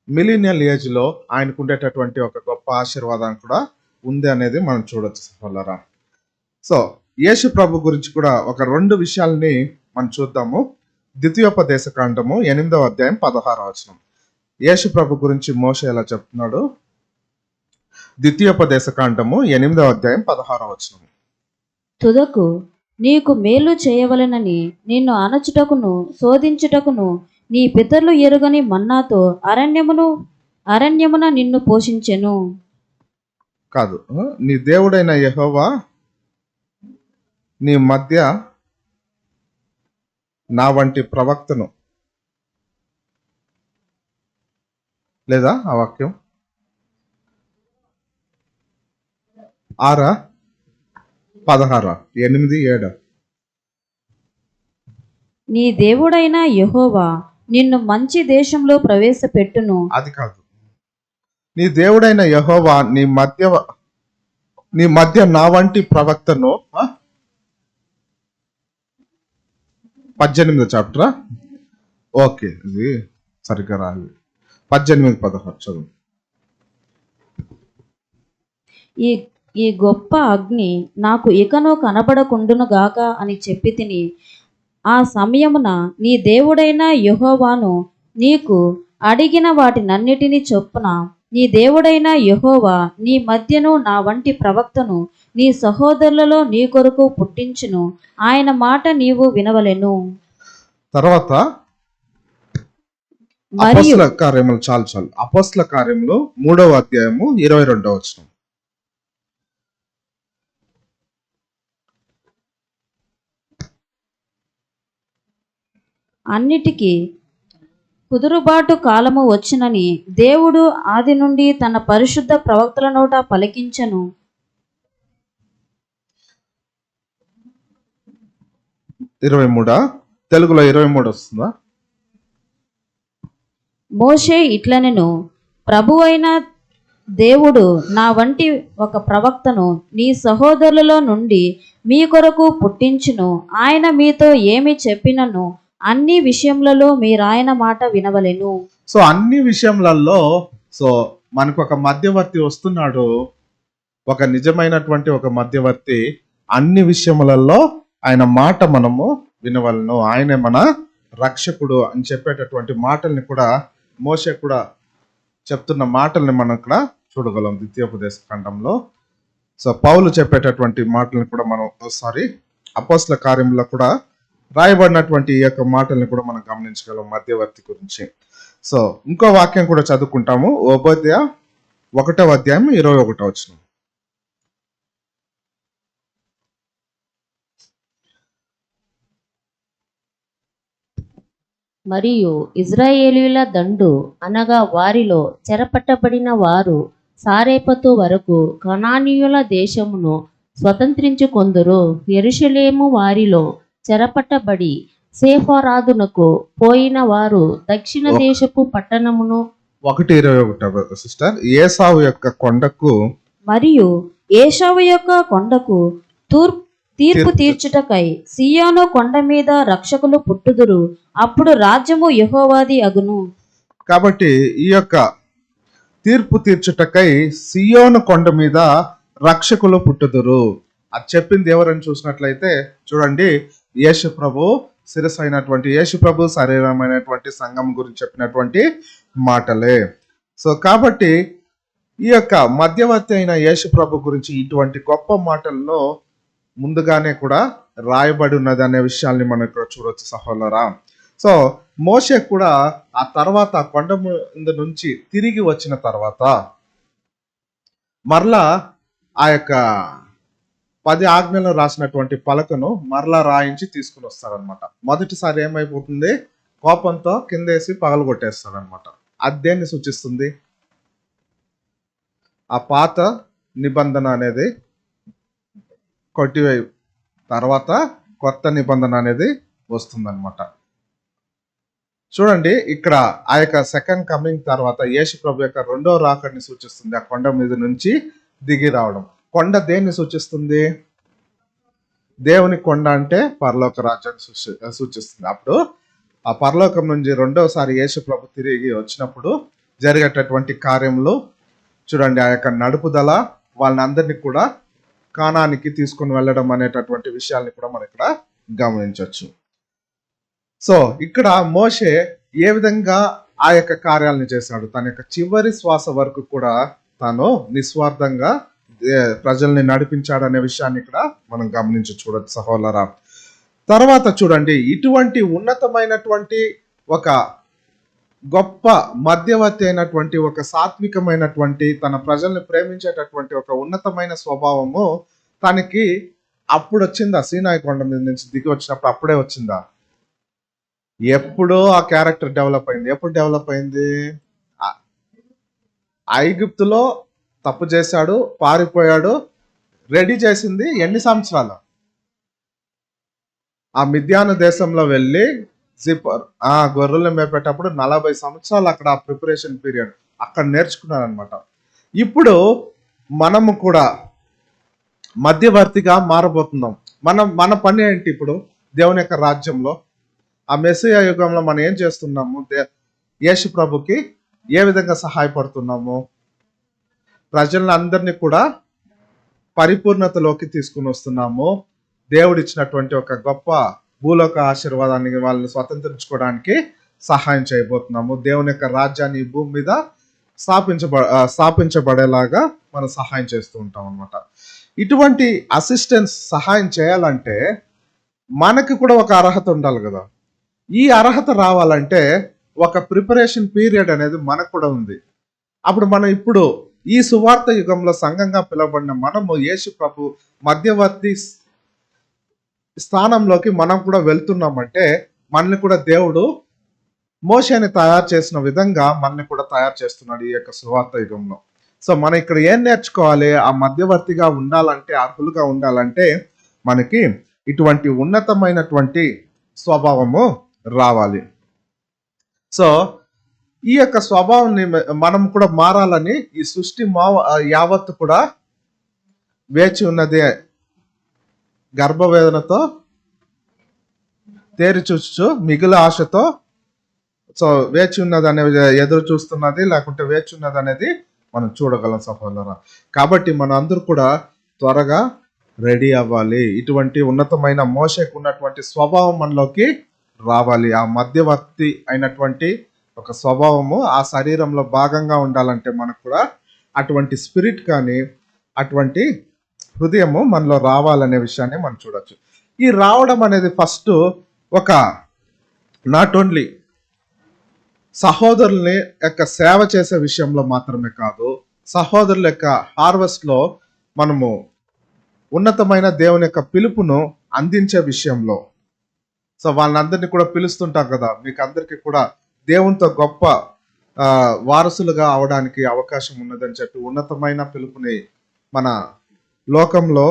S1: మిలీనియల్ ఏజ్ లో ఆయనకు ఉండేటటువంటి ఒక గొప్ప ఆశీర్వాదం కూడా ఉంది అనేది మనం చూడొచ్చు సహోదరా. సో యేసు ప్రభు గురించి కూడా ఒక 2 విషయాలని మనం చూద్దాము. ద్వితీయోపదేశ కాండము 8వ అధ్యాయం 16వ వచనం. యేసు ప్రభు గురించి మోషే ఎలా చెప్తున్నాడు? ద్వితీయోపదేశ కాండము 8వ అధ్యాయం 16వ వచనం.
S2: తుదకు నీకు మేలు చేయవలెనని నిన్ను అణచుటకును శోధించుటకును నీ పితరులు ఎరుగని మన్నాతో అరణ్యమున నిన్ను పోషించెను.
S1: కాదు, నీ దేవుడైన యెహోవా నీ మధ్య నా వంటి ప్రవక్తను, లేదా ఆ వాక్యం 6, 16, 8, 7.
S2: నీ దేవుడైన యెహోవా నిన్ను మంచి దేశంలో ప్రవేశపెట్టును.
S1: అది కాదు, నీ దేవుడైన యెహోవా నీ మధ్య నా వంటి ప్రవక్తను. 18వ చాప్టరా? ఓకే, ఇది సరిగ్గా రాదు. 18, 16 చదువు.
S2: ఈ గొప్ప అగ్ని నాకు ఇకను కనబడకుండును గాక అని చెప్పి తిని, ఆ సమయమున నీ దేవుడైన యెహోవాను నీకు అడిగిన వాటినన్నిటినీ చొప్పున నీ దేవుడైన యెహోవా నీ మధ్యను నా వంటి ప్రవక్తను నీ సహోదరులలో నీ కొరకు పుట్టించును. ఆయన మాట నీవు వినవలెను.
S1: తర్వాత అపోస్తల కార్యములు చాలు అపోస్తల కార్యములు 3వ అధ్యాయము 22వ వచనం.
S2: అన్నిటికీ కుదురుబాటు కాలము వచ్చునని దేవుడు ఆది నుండి తన పరిశుద్ధ ప్రవక్తల నోట పలికించెను.
S1: 23 తెలుగులో 23 వస్తుందా?
S2: మోషే ఇట్లనెను, ప్రభువైన దేవుడు నా వంటి ఒక ప్రవక్తను నీ సహోదరులలో నుండి మీ కొరకు పుట్టించును. ఆయన మీతో ఏమి చెప్పినను అన్ని విషయములలో మీరాయన మాట వినవలెను.
S1: సో అన్ని విషయములలో సో మనకు ఒక మధ్యవర్తి వస్తున్నాడు, ఒక నిజమైనటువంటి ఒక మధ్యవర్తి. అన్ని విషయములలో ఆయన మాట మనము వినవలను, ఆయనే మన రక్షకుడు అని చెప్పేటటువంటి మాటల్ని కూడా మోషే కూడా చెప్తున్న మాటల్ని మనం ఇక్కడ చూడగలం ద్వితీయోపదేశ ఖండంలో. సో పౌలు చెప్పేటటువంటి మాటల్ని కూడా మనం అపోస్తల కార్యంలో కూడా రాయబడినటువంటి ఈ యొక్క మాటల్ని కూడా మనం గమనించగలం మధ్యవర్తి గురించి. సో ఇంకో వాక్యం కూడా చదువుకుంటాము. ఓబద్య 1వ అధ్యాయం 21వ వచనం.
S3: మరియు ఇజ్రాయేలీల దండు అనగా వారిలో చెరపట్టబడిన వారు సారేపతు వరకు కనానీయుల దేశమును స్వతంత్రించుకొందురు. యెరూషలేము వారిలో చెరపట్టబడి సేఫరాదునకు పోయిన వారు దక్షిణ దేశపు పట్టణమును
S1: 1:21 సిస్టర్. ఏసావు యొక్క కొండకు
S2: మరియు ఏషావు యొక్క కొండకు తీర్పు తీర్చుటకై సియోను కొండ మీద రక్షకులు పుట్టుదురు. అప్పుడు రాజ్యము యెహోవాది అగును.
S1: కాబట్టి ఈ యొక్క తీర్పు తీర్చుటకై సియోను కొండ మీద రక్షకులు పుట్టుదురు. అది చెప్పింది ఎవరని చూసినట్లయితే చూడండి, యేసు ప్రభు శిరస్సు అయినటువంటి యేసు ప్రభు, శరీరమైనటువంటి సంఘం గురించి చెప్పినటువంటి మాటలే. సో కాబట్టి ఈ యొక్క మధ్యవర్తి అయిన యేసు ప్రభు గురించి ఇటువంటి గొప్ప మాటల్లో ముందుగానే కూడా రాయబడి ఉన్నది అనే విషయాల్ని మనం ఇక్కడ చూడొచ్చు సహోదరా. సో మోషే కూడా ఆ తర్వాత కొండ మీద నుంచి తిరిగి వచ్చిన తర్వాత మరలా ఆ యొక్క 10 ఆజ్ఞలు రాసినటువంటి పలకను మరలా రాయించి తీసుకుని వస్తారనమాట. మొదటిసారి ఏమైపోతుంది, కోపంతో కిందేసి పగలగొట్టేస్తారనమాట. అది దేన్ని సూచిస్తుంది? ఆ పాత నిబంధన అనేది కొట్టివేయ తర్వాత కొత్త నిబంధన అనేది వస్తుందన్నమాట. చూడండి, ఇక్కడ ఆ యొక్క సెకండ్ కమింగ్ తర్వాత యేసు ప్రభు యొక్క రెండో రాకడిని సూచిస్తుంది. ఆ కొండ మీద నుంచి దిగి రావడం. కొండ దేన్ని సూచిస్తుంది? దేవుని కొండ అంటే పరలోక రాజ్యాన్ని సూచిస్తుంది. అప్పుడు ఆ పరలోకం నుంచి రెండోసారి యేసు ప్రభు తిరిగి వచ్చినప్పుడు జరిగేటటువంటి కార్యములు చూడండి. ఆ యొక్క నడుపుదల, వాళ్ళని అందరినీ కూడా కానానికి తీసుకుని వెళ్ళడం అనేటటువంటి విషయాల్ని కూడా మనం ఇక్కడ గమనించవచ్చు. సో ఇక్కడ మోషే ఏ విధంగా ఆ యొక్క కార్యాలను చేశాడు, తన యొక్క చివరి శ్వాస వరకు కూడా తాను నిస్వార్థంగా ప్రజల్ని నడిపించాడు అనే విషయాన్ని ఇక్కడ మనం గమనించి చూడొచ్చు సహోదరా. తర్వాత చూడండి, ఇటువంటి ఉన్నతమైనటువంటి ఒక గొప్ప మధ్యవర్తి అయినటువంటి ఒక సాత్వికమైనటువంటి తన ప్రజల్ని ప్రేమించేటటువంటి ఒక ఉన్నతమైన స్వభావము తనకి అప్పుడు వచ్చిందా? సీనాయి కొండ మీద నుంచి దిగి వచ్చినప్పుడు అప్పుడే వచ్చిందా? ఎప్పుడో ఆ క్యారెక్టర్ డెవలప్ అయింది. ఎప్పుడు డెవలప్ అయింది? ఐగుప్తులో తప్పు చేశాడు, పారిపోయాడు, రెడీ చేసింది ఎన్ని సంవత్సరాలు? ఆ మిద్యాను దేశంలో వెళ్ళి గొర్రెలు మేపేటప్పుడు 40 సంవత్సరాలు అక్కడ ఆ ప్రిపరేషన్ పీరియడ్ అక్కడ నేర్చుకున్నాను అనమాట. ఇప్పుడు మనము కూడా మధ్యవర్తిగా మారబోతున్నాం. మన పని ఏంటి ఇప్పుడు దేవుని యొక్క రాజ్యంలో? ఆ మెస్సియా యుగంలో మనం ఏం చేస్తున్నాము? యేసు ప్రభుకి ఏ విధంగా సహాయపడుతున్నాము? ప్రజలను అందరినీ కూడా పరిపూర్ణతలోకి తీసుకుని వస్తున్నాము. దేవుడు ఇచ్చినటువంటి ఒక గొప్ప భూలోక ఆశీర్వాదాన్ని వాళ్ళని స్వతంత్రించుకోవడానికి సహాయం చేయబోతున్నాము. దేవుని యొక్క రాజ్యాన్ని ఈ భూమి మీద స్థాపించబడేలాగా మనం సహాయం చేస్తూ ఉంటాం అనమాట. ఇటువంటి అసిస్టెన్స్ సహాయం చేయాలంటే మనకి కూడా ఒక అర్హత ఉండాలి కదా. ఈ అర్హత రావాలంటే ఒక ప్రిపరేషన్ పీరియడ్ అనేది మనకు కూడా ఉంది. అప్పుడు మనం ఇప్పుడు ఈ సువార్త యుగంలో సంఘంగా పిలువబడిన మనము యేసు ప్రభు మధ్యవర్తి స్థానంలోకి మనం కూడా వెళ్తున్నామంటే మనల్ని కూడా దేవుడు మోషేని తయారు చేసిన విధంగా మనల్ని కూడా తయారు చేస్తున్నాడు ఈ యొక్క సువార్త యుగంలో. సో మనం ఇక్కడ ఏం నేర్చుకోవాలి? ఆ మధ్యవర్తిగా ఉండాలంటే, అర్హులుగా ఉండాలంటే మనకి ఇటువంటి ఉన్నతమైనటువంటి స్వభావము రావాలి. సో ఈ యొక్క స్వభావాన్ని మనం కూడా మారాలని ఈ సృష్టి యావత్తు కూడా వేచి ఉన్నదే, గర్భవేదనతో తేరి చూచు మిగులు ఆశతో సో వేచి ఉన్నది అనేది ఎదురు చూస్తున్నది, లేకుంటే వేచి ఉన్నది అనేది మనం చూడగలం సహోదరా. కాబట్టి మనం అందరూ కూడా త్వరగా రెడీ అవ్వాలి. ఇటువంటి ఉన్నతమైన మోషేకు ఉన్నటువంటి స్వభావం మనలోకి రావాలి. ఆ మధ్యవర్తి అయినటువంటి ఒక స్వభావము ఆ శరీరంలో భాగంగా ఉండాలంటే మనకు కూడా అటువంటి స్పిరిట్ కానీ అటువంటి హృదయము మనలో రావాలనే విషయాన్ని మనం చూడొచ్చు. ఈ రావడం అనేది ఫస్ట్ ఒక నాట్ ఓన్లీ సహోదరుల్ని యొక్క సేవ చేసే విషయంలో మాత్రమే కాదు, సహోదరుల యొక్క హార్వెస్ట్ లో మనము ఉన్నతమైన దేవుని యొక్క పిలుపును అందించే విషయంలో. సో వాళ్ళందరినీ కూడా పిలుస్తుంటాం కదా, మీకు అందరికీ కూడా దేవునితో గొప్ప వారసులుగా అవడానికి అవకాశం ఉన్నదని చెప్పి ఉన్నతమైన పిలుపుని మన లోకంలో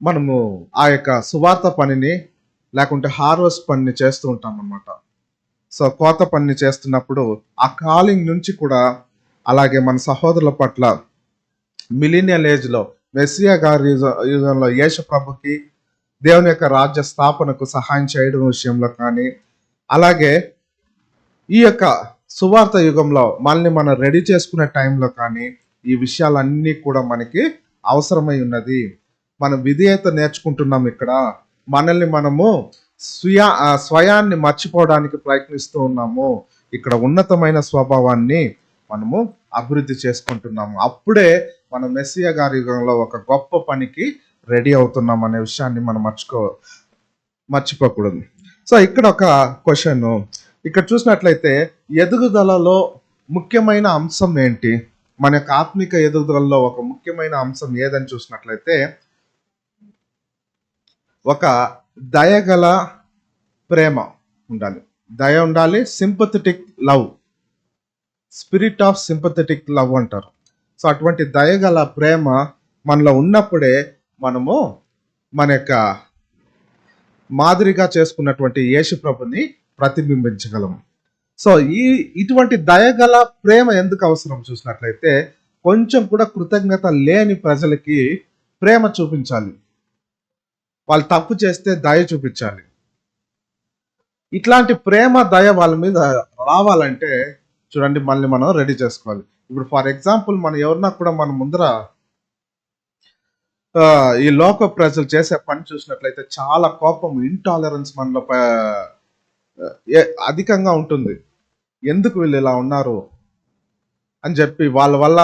S1: మనము ఆ యొక్క సువార్త పనిని లేకుంటే హార్వెస్ట్ పనిని చేస్తూ ఉంటాం అన్నమాట. సో కోత పనిని చేస్తున్నప్పుడు ఆ కాలింగ్ నుంచి కూడా అలాగే మన సహోదరుల పట్ల మిలీనియల్ ఏజ్లో మెస్సియా గారి యుగంలో యేసు ప్రభుకి దేవుని యొక్క రాజ్య స్థాపనకు సహాయం చేయడం విషయంలో కానీ, అలాగే ఈ యొక్క సువార్త యుగంలో మనల్ని మనం రెడీ చేసుకునే టైంలో కానీ ఈ విషయాలన్నీ కూడా మనకి అవసరమై ఉన్నది. మనం విధేయత నేర్చుకుంటున్నాం ఇక్కడ. మనల్ని మనము స్వయాన్ని మర్చిపోవడానికి ప్రయత్నిస్తూ ఉన్నాము. ఇక్కడ ఉన్నతమైన స్వభావాన్ని మనము అభివృద్ధి చేసుకుంటున్నాము. అప్పుడే మనం మెస్సియా గారి యుగంలో ఒక గొప్ప పనికి రెడీ అవుతున్నాం అనే విషయాన్ని మనం మర్చిపోకూడదు. సో ఇక్కడ ఒక క్వశ్చన్, ఇక్కడ చూసినట్లయితే ఎదుగుదలలో ముఖ్యమైన అంశం ఏంటి? మన యొక్క ఆత్మిక ఎదుగుదలలో ఒక ముఖ్యమైన అంశం ఏదని చూసినట్లయితే ఒక దయగల ప్రేమ ఉండాలి. దయ ఉండాలి. Sympathetic love, spirit of sympathetic love అంటారు. సో అటువంటి దయగల ప్రేమ మనలో ఉన్నప్పుడే మనము మన యొక్క మాదిరిగా చేసుకున్నటువంటి యేసు ప్రభుని ప్రతిబింబించగలము. సో ఇటువంటి దయగల ప్రేమ ఎందుకు అవసరం చూసినట్లయితే, కొంచెం కూడా కృతజ్ఞత లేని ప్రజలకి ప్రేమ చూపించాలి. వాళ్ళు తప్పు చేస్తే దయ చూపించాలి. ఇట్లాంటి ప్రేమ దయ వాళ్ళ మీద రావాలంటే చూడండి, మళ్ళీ మనం రెడీ చేసుకోవాలి. ఇప్పుడు ఫర్ ఎగ్జాంపుల్ మనం ఎవరన్నా కూడా మన ముందర ఈ లోక ప్రజలు చేసే పని చూసినట్లయితే చాలా కోపం, ఇంటాలరెన్స్ మనలో అధికంగా ఉంటుంది. ఎందుకు వీళ్ళు ఇలా ఉన్నారు అని చెప్పి వాళ్ళ వల్ల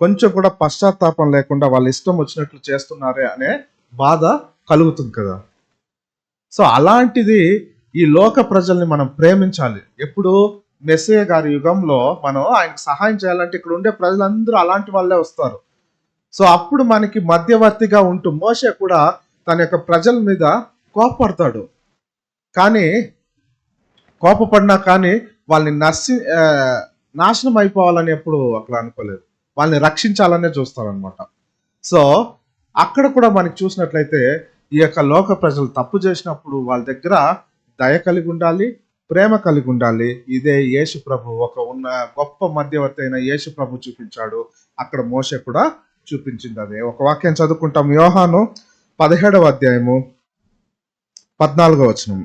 S1: కొంచెం కూడా పశ్చాత్తాపం లేకుండా వాళ్ళ ఇష్టం వచ్చినట్లు చేస్తున్నారే అనే బాధ కలుగుతుంది కదా. సో అలాంటిది ఈ లోక ప్రజల్ని మనం ప్రేమించాలి. ఎప్పుడు మెస్సియా గారి యుగంలో మనం ఆయనకు సహాయం చేయాలంటే ఇక్కడ ఉండే ప్రజలందరూ అలాంటి వాళ్ళే వస్తారు. సో అప్పుడు మనకి మధ్యవర్తిగా ఉంటూ మోషే కూడా తన యొక్క ప్రజల మీద కోపపడతాడు. కానీ కోపపడినా కానీ వాళ్ళని నాశనం అయిపోవాలని ఎప్పుడు అట్లా అనుకోలేదు. వాళ్ళని రక్షించాలనే చూస్తారనమాట. సో అక్కడ కూడా మనకి చూసినట్లయితే ఈ యొక్క లోక ప్రజలు తప్పు చేసినప్పుడు వాళ్ళ దగ్గర దయ కలిగి ఉండాలి, ప్రేమ కలిగి ఉండాలి. ఇదే యేసు ప్రభు, ఉన్న గొప్ప మధ్యవర్తి అయిన యేసు ప్రభు చూపించాడు. అక్కడ మోషే కూడా చూపించింది అదే. ఒక వాక్యం చదువుకుంటాం, యోహాను 17వ అధ్యాయము 14వ వచనం.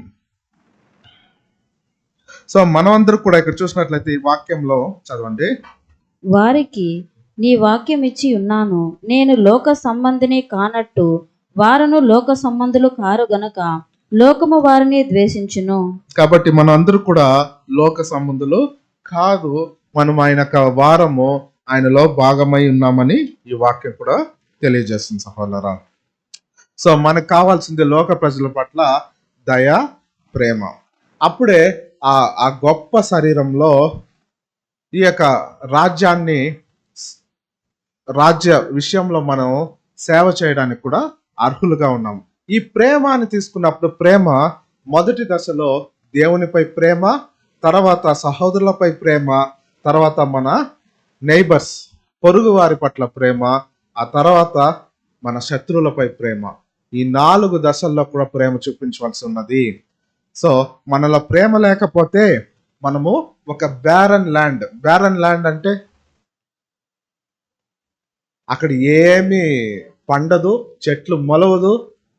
S1: సో మనమందరూ కూడా ఇక్కడ చూసినట్లయితే ఈ వాక్యంలో చదవండి.
S2: వారికి నీ వాక్యం ఇచ్చి ఉన్నాను, నేను లోక సంబంధిని కానట్టు వారును లోక సంబంధులు కారు గనక లోకము వారిని ద్వేషించును. కాబట్టి మనం అందరూ కూడా లోక సంబంధులు కాదు, మనం ఆయన వారము, ఆయనలో భాగమై ఉన్నామని ఈ వాక్యం కూడా తెలియజేస్తుంది సహోదరా. సో మనకు కావాల్సింది లోక ప్రజల పట్ల దయ, ప్రేమ. అప్పుడే ఆ గొప్ప శరీరంలో ఈ యొక్క రాజ్య విషయంలో మనం సేవ చేయడానికి కూడా అర్హులుగా ఉన్నాము. ఈ ప్రేమ అని తీసుకున్నప్పుడు ప్రేమ మొదటి దశలో దేవునిపై ప్రేమ, తర్వాత సహోదరులపై ప్రేమ, తర్వాత మన నైబర్స్ పొరుగు వారి పట్ల ప్రేమ, ఆ తర్వాత మన శత్రువులపై ప్రేమ. ఈ 4 దశల్లో కూడా ప్రేమ చూపించవలసి ఉన్నది. సో మనలో ప్రేమ లేకపోతే మనము ఒక బ్యారన్ ల్యాండ్ అంటే అక్కడ ఏమి పండదు, చెట్లు మొలవదు,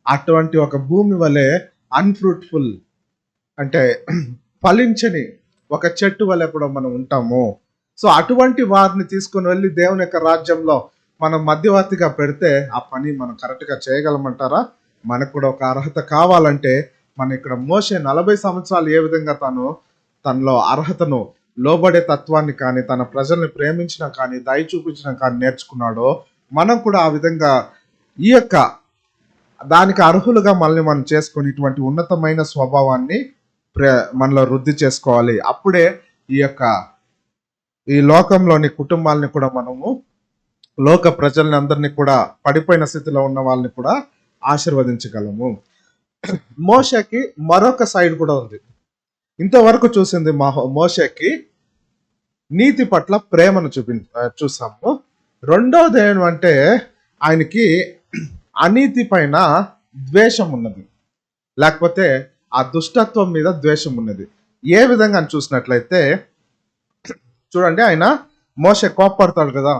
S2: అటువంటి ఒక భూమి వలె అన్ఫ్రూట్ఫుల్ అంటే ఫలించని ఒక చెట్టు వలె కూడా మనం ఉంటాము. సో అటువంటి వారిని తీసుకొని వెళ్ళి దేవుని యొక్క రాజ్యంలో మనం మధ్యవర్తిగా పెడితే ఆ పని మనం కరెక్ట్గా చేయగలమంటారా? మనకు కూడా ఒక అర్హత కావాలంటే మన ఇక్కడ మోషే 40 సంవత్సరాలు ఏ విధంగా తనలో అర్హతను, లోబడే తత్వాన్ని కానీ, తన ప్రజల్ని ప్రేమించిన కానీ, దయ చూపించడం కానీ నేర్చుకున్నాడో, మనం కూడా ఆ విధంగా ఈ యొక్క దానికి అర్హులుగా మనం చేసుకొని ఇటువంటి ఉన్నతమైన స్వభావాన్ని మనలో వృద్ధి చేసుకోవాలి. అప్పుడే ఈ లోకంలోని కుటుంబాలని కూడా మనము, లోక ప్రజల్ని అందరినీ కూడా, పడిపోయిన స్థితిలో ఉన్న వాళ్ళని కూడా ఆశీర్వదించగలము. మోషేకి మరొక సైడ్ కూడా ఉంది. ఇంతవరకు చూసింది మోషేకి నీతి పట్ల ప్రేమను చూసాము. రెండవది ఏమంటే ఆయనకి అనీతి పైన ద్వేషం ఉన్నది, లేకపోతే ఆ దుష్టత్వం మీద ద్వేషం ఉన్నది. ఏ విధంగా చూసినట్లయితే చూడండి, ఆయన మోషే కోప్పడతాడు కదా,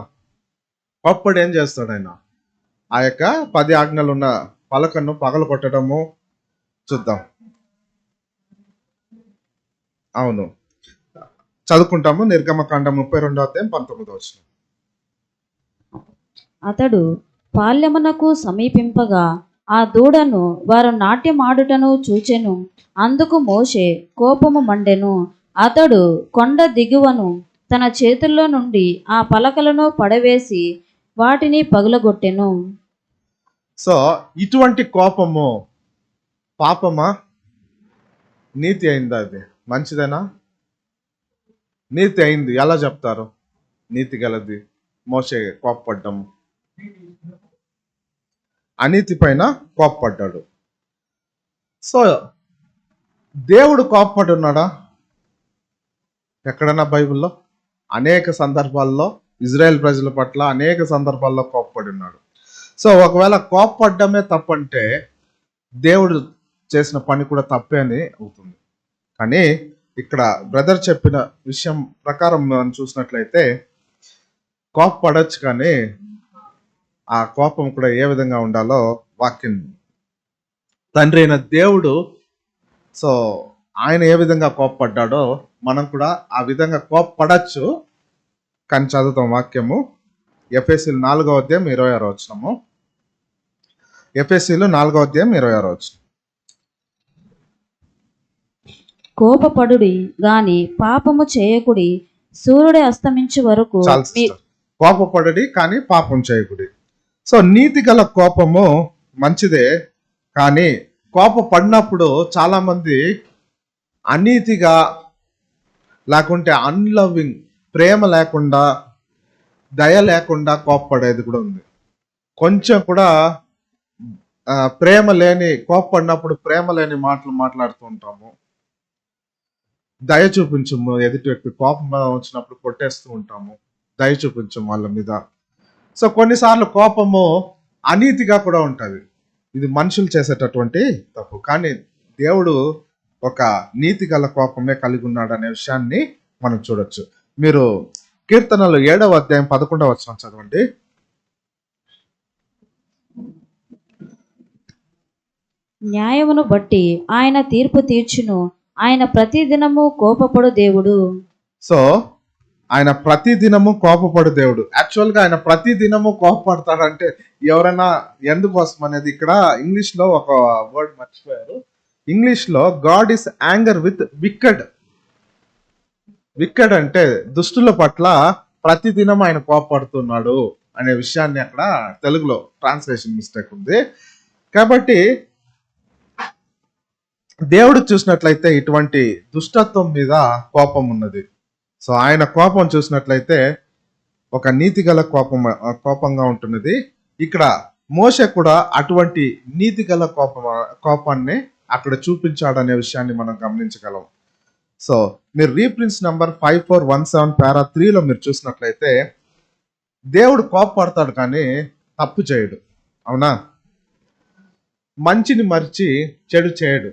S2: కోప్పడి ఏం చేస్తాడు ఆయన? ఆ యొక్క 10 ఆజ్ఞలు ఉన్న పలకను పగల కొట్టడము చూద్దాం. అవును, చదువుకుంటాము. నిర్గమకాండం 32వ అధ్యాయం 19వ వచనం. అతడు పాల్యమునకు సమీపింపగా ఆ దూడను వారు నాట్యమాడుటను చూచెను. అందుకు మోషే కోపము మండెను. అతడు కొండ దిగువను తన చేతుల్లో నుండి ఆ పలకలను పడవేసి వాటిని పగులగొట్టెను.
S1: సో ఇటువంటి కోపము పాపమా, నీతి అయిందా? అది మంచిదేనా? నీతి అయింది. ఎలా చెప్తారు నీతి గలది? మోషే కోపపడ్డం, అనీతి పైన కోపపడ్డాడు. సో దేవుడు కోపపడి ఉన్నాడా? ఎక్కడన్నా బైబిల్లో అనేక సందర్భాల్లో ఇజ్రాయెల్ ప్రజల పట్ల అనేక సందర్భాల్లో కోపపడి ఉన్నాడు. సో ఒకవేళ కోపపడ్డమే తప్పంటే దేవుడు చేసిన పని కూడా తప్పే అని అవుతుంది. కానీ ఇక్కడ బ్రదర్ చెప్పిన విషయం ప్రకారం మనం చూసినట్లయితే కోపపడచ్చు, కానీ ఆ కోపం కూడా ఏ విధంగా ఉండాలో వాక్యం, తండ్రి అయిన దేవుడు, సో ఆయన ఏ విధంగా కోపపడ్డాడో మనం కూడా ఆ విధంగా కోపపడచ్చు. కానీ చదువుతాం వాక్యము. ఎఫెసీలు 4వ అధ్యాయం 26వ వచనము. ఎఫెసీలు 4వ అధ్యాయం 26వ వచనం.
S2: కోపపడుడి గాని పాపము చేయకుడి, సూర్యుడు అస్తమించు వరకు
S1: చాలు సిస్టర్. కోపపడడి కానీ పాపం చేయకుడి. సో నీతి గల కోపము మంచిదే, కానీ కోపపడినప్పుడు చాలా మంది అనీతిగా, లేకుంటే అన్లవింగ్, ప్రేమ లేకుండా, దయ లేకుండా కోపపడేది కూడా ఉంది. కొంచెం కూడా ప్రేమ లేని, కోపపడినప్పుడు ప్రేమ లేని మాటలు మాట్లాడుతూ ఉంటాము. దయ చూపించము, ఎదుటి వ్యక్తి కోపం వచ్చినప్పుడు కొట్టేస్తూ ఉంటాము. దయ చూపించము వాళ్ళ మీద. సో కొన్నిసార్లు కోపము అనీతిగా కూడా ఉంటుంది. ఇది మనుషులు చేసేటటువంటి తప్పు. కానీ దేవుడు ఒక నీతి గల కోపమే కలిగి ఉన్నాడు అనే విషయాన్ని మనం చూడొచ్చు. మీరు కీర్తనలు 7వ అధ్యాయం 11వ వచనం చదవండి.
S2: న్యాయమును బట్టి ఆయన తీర్పు తీర్చును, ఆయన ప్రతిదినము కోపపడు దేవుడు.
S1: సో ఆయన ప్రతి దినము కోపపడు దేవుడు. యాక్చువల్ గా ఆయన ప్రతి దినము కోపపడతాడంటే ఎవరైనా ఎందుకోసం అనేది ఇక్కడ ఇంగ్లీష్ లో ఒక వర్డ్ మర్చిపోయారు. ఇంగ్లీష్ లో God is anger with wicked. Wicked అంటే దుష్టుల పట్ల ప్రతి దినం ఆయన కోపపడుతున్నాడు అనే విషయాన్ని అక్కడ తెలుగులో ట్రాన్స్లేషన్ మిస్టేక్ ఉంది. కాబట్టి దేవుడు చూసినట్లయితే ఇటువంటి దుష్టత్వం మీద కోపం ఉన్నది. సో ఆయన కోపం చూసినట్లయితే ఒక నీతి గల కోపంగా ఉంటున్నది. ఇక్కడ మోషే కూడా అటువంటి నీతి గల కోపాన్ని అక్కడ చూపించాడనే విషయాన్ని మనం గమనించగలం. సో మీరు రీప్రిన్స్ నంబర్ 5417 పారా 3లో మీరు చూసినట్లయితే దేవుడు కోపపడతాడు కానీ తప్పు చేయడు. అవునా? మంచిని మరిచి చెడు చేయడు.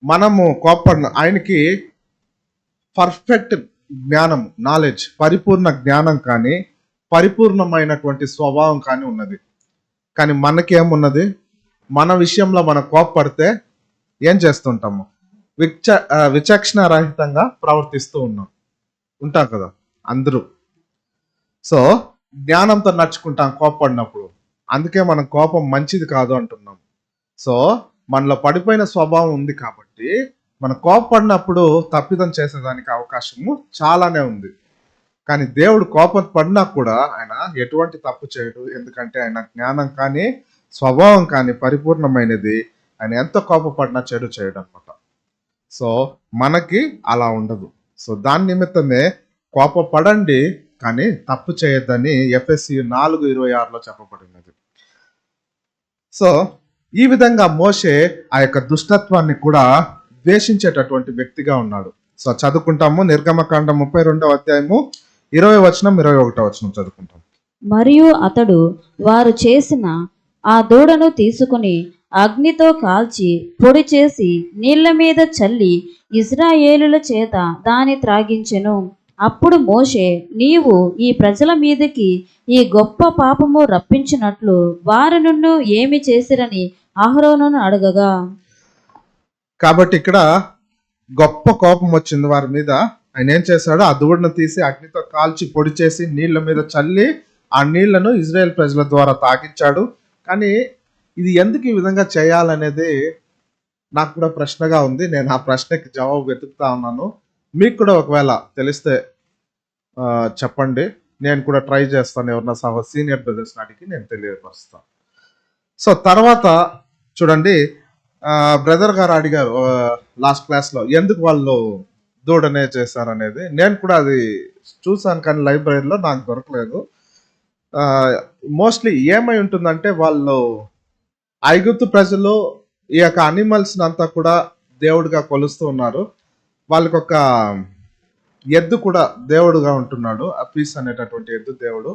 S1: మనము కోపడిన ఆయనకి పర్ఫెక్ట్ జ్ఞానం, నాలెడ్జ్, పరిపూర్ణ జ్ఞానం కానీ పరిపూర్ణమైనటువంటి స్వభావం కానీ ఉన్నది. కానీ మనకేమున్నది? మన విషయంలో మనం కోపపడితే ఏం చేస్తుంటాము? విచక్షణ రహితంగా ప్రవర్తిస్తూ ఉంటాం కదా అందరూ. సో జ్ఞానంతో నడుచుకుంటాం కోపపడినప్పుడు. అందుకే మన కోపం మంచిది కాదు అంటున్నాం. సో మనలో పడిపోయిన స్వభావం ఉంది కాబట్టి మన కోపపడినప్పుడు తప్పిదం చేసేదానికి అవకాశము చాలానే ఉంది. కానీ దేవుడు కోపం పడినా కూడా ఆయన ఎటువంటి తప్పు చేయడు. ఎందుకంటే ఆయన జ్ఞానం కానీ స్వభావం కానీ పరిపూర్ణమైనది. ఆయన ఎంత కోపపడినా చెడు చేయడు అనమాట. సో మనకి అలా ఉండదు. సో దాని నిమిత్తమే కోపపడండి కానీ తప్పు చేయొద్దని ఎఫెసీ 4:26లో చెప్పబడినది. సో ఈ విధంగా మోషే ఆ యొక్క దుష్టత్వాన్ని కూడా ద్వేషించేటటువంటి వ్యక్తిగా ఉన్నాడు. సో చదువుకుంటాము. నిర్గమకాండం 32వ అధ్యాయము 20వ వచనం 21వ వచనం చదువుకుంటాం.
S2: మరియు అతడు వారు చేసిన ఆ దూడను తీసుకుని అగ్నితో కాల్చి పొడి చేసి నీళ్ల మీద చల్లి ఇశ్రాయేలుల చేత దాని త్రాగించెను. అప్పుడు మోషే, నీవు ఈ ప్రజల మీదకి ఈ గొప్ప పాపము రప్పించినట్లు వారు నిన్ను ఏమి చేసిరని అహరోనును అడగగా,
S1: కాబట్టి ఇక్కడ గొప్ప కోపం వచ్చింది వారి మీద. ఆయన ఏం చేశాడు? ఆ దూడను తీసి అగ్నితో కాల్చి పొడి చేసి నీళ్ల మీద చల్లి ఆ నీళ్లను ఇజ్రాయెల్ ప్రజల ద్వారా తాగించాడు. కానీ ఇది ఎందుకు ఈ విధంగా చేయాలనేది నాకు కూడా ప్రశ్నగా ఉంది. నేను ఆ ప్రశ్నకి జవాబు వెతుకుతా ఉన్నాను. మీకు కూడా ఒకవేళ తెలిస్తే చెప్పండి. నేను కూడా ట్రై చేస్తాను. ఎవరన్నా సీనియర్ బ్రదర్స్ని అడిగి నేను తెలియపరుస్తాను. సో తర్వాత చూడండి, బ్రదర్ గారు అడిగారు లాస్ట్ క్లాస్లో ఎందుకు వాళ్ళు దూడనే చేశారనేది. నేను కూడా అది చూసాను, కానీ లైబ్రరీలో నాకు దొరకలేదు. మోస్ట్లీ ఏమై ఉంటుందంటే, వాళ్ళు ఐగుప్తు ప్రజలు ఈ యొక్క అనిమల్స్ అంతా కూడా దేవుడిగా కొలుస్తూ ఉన్నారు. వాళ్ళకి ఒక ఎద్దు కూడా దేవుడుగా ఉంటున్నాడు. అపీస్ అనేటటువంటి ఎద్దు దేవుడు.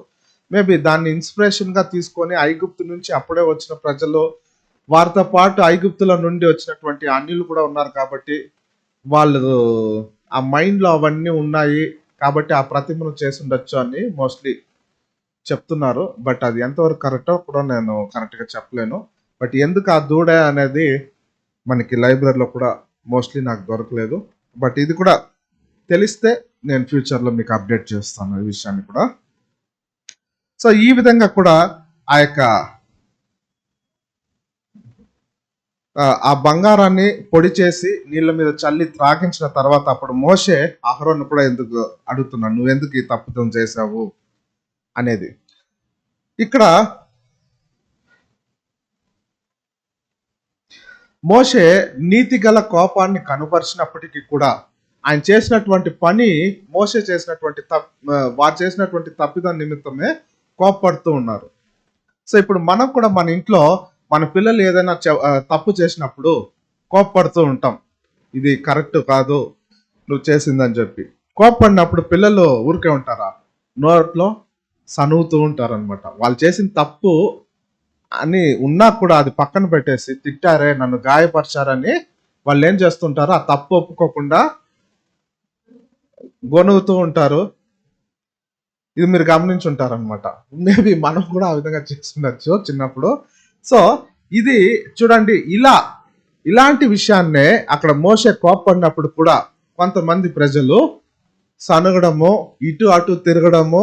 S1: మేబీ దాన్ని ఇన్స్పిరేషన్ గా తీసుకొని ఐగుప్తు నుంచి అప్పుడే వచ్చిన ప్రజలు, వారితో పాటు ఐగుప్తుల నుండి వచ్చినటువంటి అన్యులు కూడా ఉన్నారు కాబట్టి వాళ్ళు ఆ మైండ్ లో అవన్నీ ఉన్నాయి కాబట్టి ఆ ప్రతిమను చేసి ఉండొచ్చు అని మోస్ట్లీ చెప్తున్నారు. బట్ అది ఎంతవరకు కరెక్టో కూడా నేను కరెక్ట్ గా చెప్పలేను. బట్ ఎందుకు ఆ దూడ అనేది మనకి లైబ్రరీలో కూడా మోస్ట్లీ నాకు దొరకలేదు. బట్ ఇది కూడా తెలిస్తే నేను ఫ్యూచర్లో మీకు అప్డేట్ చేస్తాను ఈ విషయాన్ని కూడా. సో ఈ విధంగా కూడా ఆ యొక్క ఆ బంగారాన్ని పొడి చేసి నీళ్ళ మీద చల్లి త్రాగించిన తర్వాత అప్పుడు మోషే అహరోను కూడా ఎందుకు అడుగుతున్నాడు, నువ్వు ఎందుకు ఈ తప్పిదం చేశావు అనేది. ఇక్కడ మోషే నీతి గల కోపాన్ని కనుపరిచినప్పటికీ కూడా ఆయన చేసినటువంటి పని, మోషే చేసినటువంటి వారు చేసినటువంటి తప్పిదం నిమిత్తమే కోపడుతూ ఉన్నారు. సో ఇప్పుడు మనం కూడా మన ఇంట్లో మన పిల్లలు ఏదైనా తప్పు చేసినప్పుడు కోపడుతూ ఉంటాం, ఇది కరెక్ట్ కాదు నువ్వు చేసిందని చెప్పి. కోపడినప్పుడు పిల్లలు ఊరికే ఉంటారా? నోట్లో సనువుతూ ఉంటారు అనమాట. వాళ్ళు చేసిన తప్పు అని ఉన్నా కూడా అది పక్కన పెట్టేసి, తిట్టారే, నన్ను గాయపరిచారని వాళ్ళు ఏం చేస్తుంటారు, ఆ తప్పు ఒప్పుకోకుండా గొనుగుతూ ఉంటారు. ఇది మీరు గమనించుంటారు అనమాట. మేబీ మనం కూడా ఆ విధంగా చేస్తుండొచ్చు చిన్నప్పుడు. సో ఇది చూడండి, ఇలాంటి విషయాన్నే అక్కడ మోషే కోప్పడినప్పుడు కూడా కొంతమంది ప్రజలు సనగడము, ఇటు అటు తిరగడము,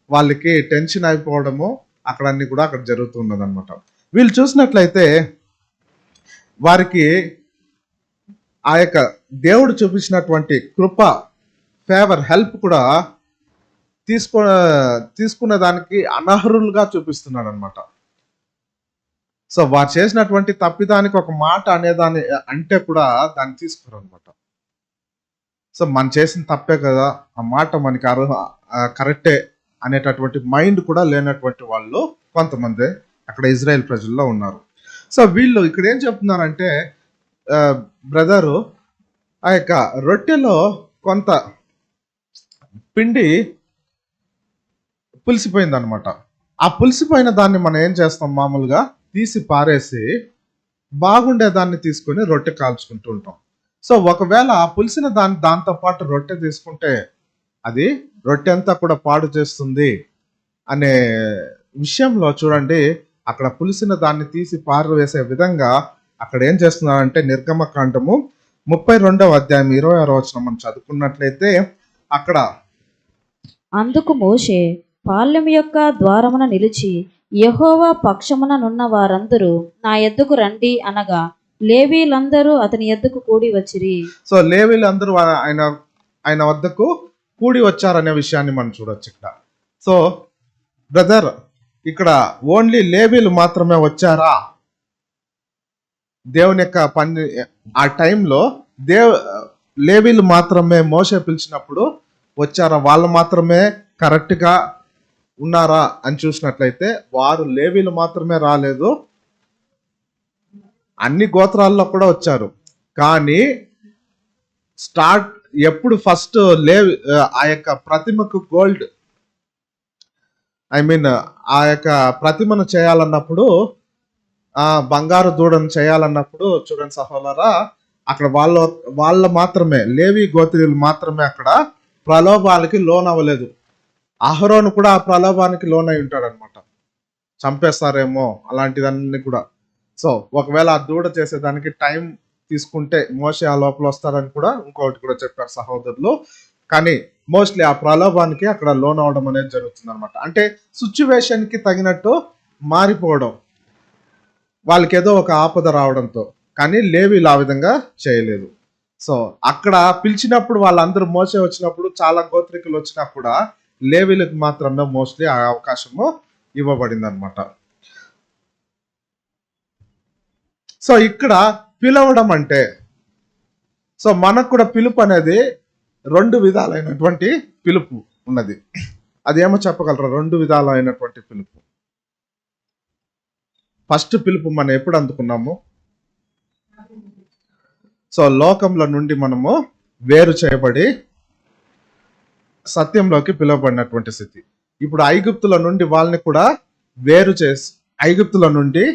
S1: వాళ్ళకి టెన్షన్ అయిపోవడము, అక్కడ అన్ని కూడా అక్కడ జరుగుతున్నది అనమాట. వీళ్ళు చూసినట్లయితే వారికి ఆ యొక్క దేవుడు చూపించినటువంటి కృప, ఫేవర్, హెల్ప్ కూడా తీసుకునే దానికి అనర్హులుగా చూపిస్తున్నాడు అనమాట. సో వారు చేసినటువంటి తప్పిదానికి ఒక మాట అనేదాన్ని అంటే కూడా దాన్ని తీసుకోరు అనమాట. సో మనం చేసిన తప్పే కదా, ఆ మాట మనకి కరెక్టే అనేటటువంటి మైండ్ కూడా లేనటువంటి వాళ్ళు కొంతమంది అక్కడ ఇజ్రాయెల్ ప్రజల్లో ఉన్నారు. సో వీళ్ళు ఇక్కడ ఏం చెప్తున్నారంటే, బ్రదరు ఆ యొక్క రొట్టెలో కొంత పిండి పులిసిపోయింది అనమాట. ఆ పులిసిపోయిన దాన్ని మనం ఏం చేస్తాం, మామూలుగా తీసి పారేసి బాగుండే దాన్ని తీసుకొని రొట్టె కాల్చుకుంటూ ఉంటాం. సో ఒకవేళ ఆ పులిసిన దాంతో పాటు రొట్టె తీసుకుంటే అది రొట్టె అంతా కూడా పాడు చేస్తుంది అనే విషయంలో చూడండి, అక్కడ పులిసిన దాన్ని తీసి పారవేసే విధంగా అక్కడ ఏం చేస్తున్నారంటే, నిర్గమకాండము 32వ అధ్యాయం 26వ వచనం మనం చదువుకున్నట్లయితే అక్కడ,
S2: అందుకు మోషే పాలెం యొక్క ద్వారమున నిలిచి యెహోవా పక్షమున నున్న వారందరూ నా ఎద్దుకు రండి అనగా లేవీలందరూ అతని ఎద్దుకు కూడి వచ్చిరి.
S1: సో లేవీలందరూ ఆయన వద్దకు కూడి వచ్చారనే విషయాన్ని మనం చూడొచ్చు ఇక్కడ. సో బ్రదర్, ఇక్కడ ఓన్లీ లేవీలు మాత్రమే వచ్చారా? దేవుని యొక్క పని ఆ టైంలో లేవీలు మాత్రమే మోషే పిలిచినప్పుడు వచ్చారా? వాళ్ళు మాత్రమే కరెక్ట్ గా ఉన్నారా అని చూసినట్లయితే వారు లేవీలు మాత్రమే రాలేదు, అన్ని గోత్రాల్లో కూడా వచ్చారు. కానీ ఎప్పుడు ఫస్ట్ ఆ యొక్క ప్రతిమకు గోల్డ్, ఆ యొక్క ప్రతిమను చేయాలన్నప్పుడు, ఆ బంగారు దూడను చేయాలన్నప్పుడు చూడండి సహోదరా, అక్కడ వాళ్ళ మాత్రమే, లేవి గోత్రీయులు మాత్రమే అక్కడ ప్రలోభాలకి లోన్ అవ్వలేదు. అహరోను కూడా ఆ ప్రలోభానికి లోన్ అయి ఉంటాడు అనమాట, చంపేస్తారేమో అలాంటిదన్నీ కూడా. సో ఒకవేళ ఆ దూడ చేసేదానికి టైం తీసుకుంటే మోషే ఆ లోపల వస్తారని కూడా ఇంకొకటి కూడా చెప్పారు సహోదరులు. కానీ మోస్ట్లీ ఆ ప్రలోభానికి అక్కడ లోన్ అవడం అనేది జరుగుతుంది అనమాట. అంటే సిచ్యువేషన్ కి తగినట్టు మారిపోవడం. వాళ్ళకి ఏదో ఒక ఆపద రావడంతో, కానీ లేవీలు ఆ విధంగా చేయలేదు. సో అక్కడ పిలిచినప్పుడు వాళ్ళందరూ మోసే వచ్చినప్పుడు చాలా గోత్రికులు వచ్చినా కూడా లేవీలకు మాత్రమే మోస్ట్లీ ఆ అవకాశము ఇవ్వబడింది అనమాట. సో ఇక్కడ పిలవడం అంటే, సో మనకు కూడా పిలుపు అనేది 2 విధాలైనటువంటి పిలుపు ఉన్నది. అదేమో చెప్పగలరా? 2 విధాలైనటువంటి పిలుపు. ఫస్ట్ పిలుపు మనం ఎప్పుడు అందుకున్నాము? సో లోకంలో నుండి మనము వేరు చేయబడి సత్యంలోకి పిలువబడినటువంటి స్థితి. ఇప్పుడు ఐగుప్తుల నుండి వాళ్ళని కూడా వేరు చేసి, ఐగుప్తుల నుండి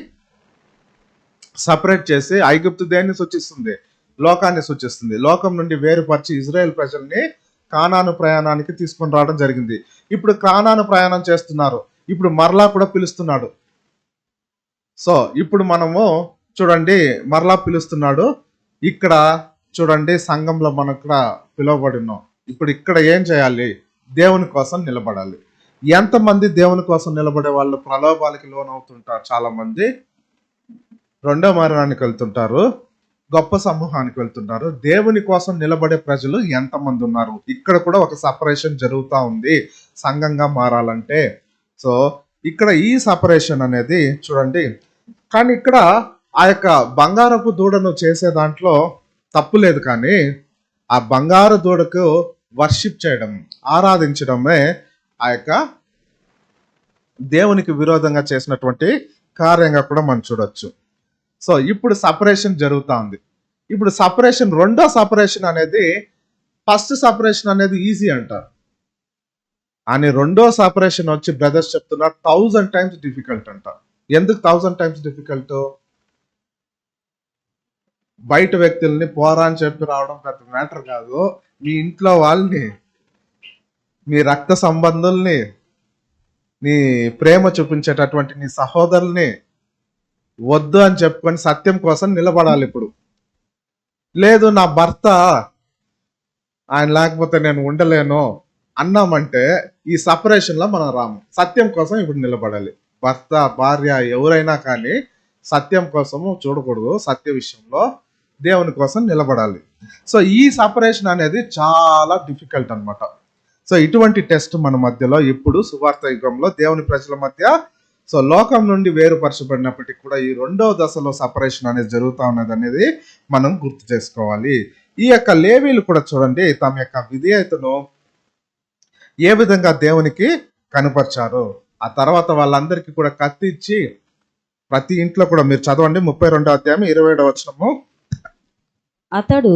S1: సపరేట్ చేసి, ఐగుప్తు దేన్ని సూచిస్తుంది? లోకాన్ని సూచిస్తుంది. లోకం నుండి వేరుపరిచి ఇజ్రాయెల్ ప్రజల్ని కానాను ప్రయాణానికి తీసుకొని రావడం జరిగింది. ఇప్పుడు కానాను ప్రయాణం చేస్తున్నారు. ఇప్పుడు మరలా కూడా పిలుస్తున్నాడు. సో ఇప్పుడు మనము చూడండి, మరలా పిలుస్తున్నాడు. ఇక్కడ చూడండి, సంఘంలో మనం కూడా పిలువబడి ఉన్నాం. ఇప్పుడు ఇక్కడ ఏం చేయాలి? దేవుని కోసం నిలబడాలి. ఎంతమంది దేవుని కోసం నిలబడే వాళ్ళు ప్రలోభాలకి లోనవుతుంటారు? చాలా మంది రెండో మరణానికి వెళ్తుంటారు, గొప్ప సమూహానికి వెళ్తుంటారు. దేవుని కోసం నిలబడే ప్రజలు ఎంతమంది ఉన్నారు? ఇక్కడ కూడా ఒక సపరేషన్ జరుగుతూ ఉంది సంఘంగా మారాలంటే. సో ఇక్కడ ఈ సపరేషన్ అనేది చూడండి. కానీ ఇక్కడ ఆ యొక్క బంగారపు దూడను చేసే దాంట్లో తప్పు లేదు, కానీ ఆ బంగారు దూడకు వర్షిప్ చేయడం, ఆరాధించడమే ఆ యొక్క దేవునికి విరోధంగా చేసినటువంటి కార్యంగా కూడా మనం చూడొచ్చు. సో ఇప్పుడు సపరేషన్ జరుగుతూ ఉంది. ఇప్పుడు సపరేషన్, రెండో సపరేషన్ అనేది, ఫస్ట్ సపరేషన్ అనేది ఈజీ అంటారు, అని రెండో సపరేషన్ వచ్చి బ్రదర్స్ చెప్తున్నారు 1000 times డిఫికల్ట్ అంటారు. ఎందుకు 1000 times డిఫికల్ట్? బయట వ్యక్తుల్ని పోరా అని చెప్పి రావడం పెద్ద మ్యాటర్ కాదు. మీ ఇంట్లో వాళ్ళని, మీ రక్త సంబంధుల్ని, నీ ప్రేమ చూపించేటటువంటి నీ సహోదరుల్ని వద్దు అని చెప్పుకొని సత్యం కోసం నిలబడాలి. ఇప్పుడు లేదు, నా భర్త ఆయన లేకపోతే నేను ఉండలేను అన్నామంటే ఈ సపరేషన్ లో మనం రాము. సత్యం కోసం ఇప్పుడు నిలబడాలి. భర్త, భార్య ఎవరైనా కానీ సత్యం కోసము చూడకూడదు. సత్య విషయంలో దేవుని కోసం నిలబడాలి. సో ఈ సపరేషన్ అనేది చాలా డిఫికల్ట్ అన్నమాట. సో ఇటువంటి టెస్ట్ మన మధ్యలో ఇప్పుడు సువార్త యుగంలో దేవుని ప్రజల మధ్య, సో లోకం నుండి వేరుపరచబడినప్పటికీ కూడా ఈ రెండవ దశలో సపరేషన్ అనేది జరుగుతూ ఉన్నది అనేది మనం గుర్తు చేసుకోవాలి. ఈ యొక్క లేవీలు కూడా చూడండి, తమ యొక్క విధేయతను ఏ విధంగా దేవునికి కనపరిచారు. ఆ తర్వాత వాళ్ళందరికీ కూడా కత్తి ఇచ్చి, ప్రతి ఇంట్లో కూడా మీరు చదవండి 32వ అధ్యాయం 27వ వచనము.
S2: అతడు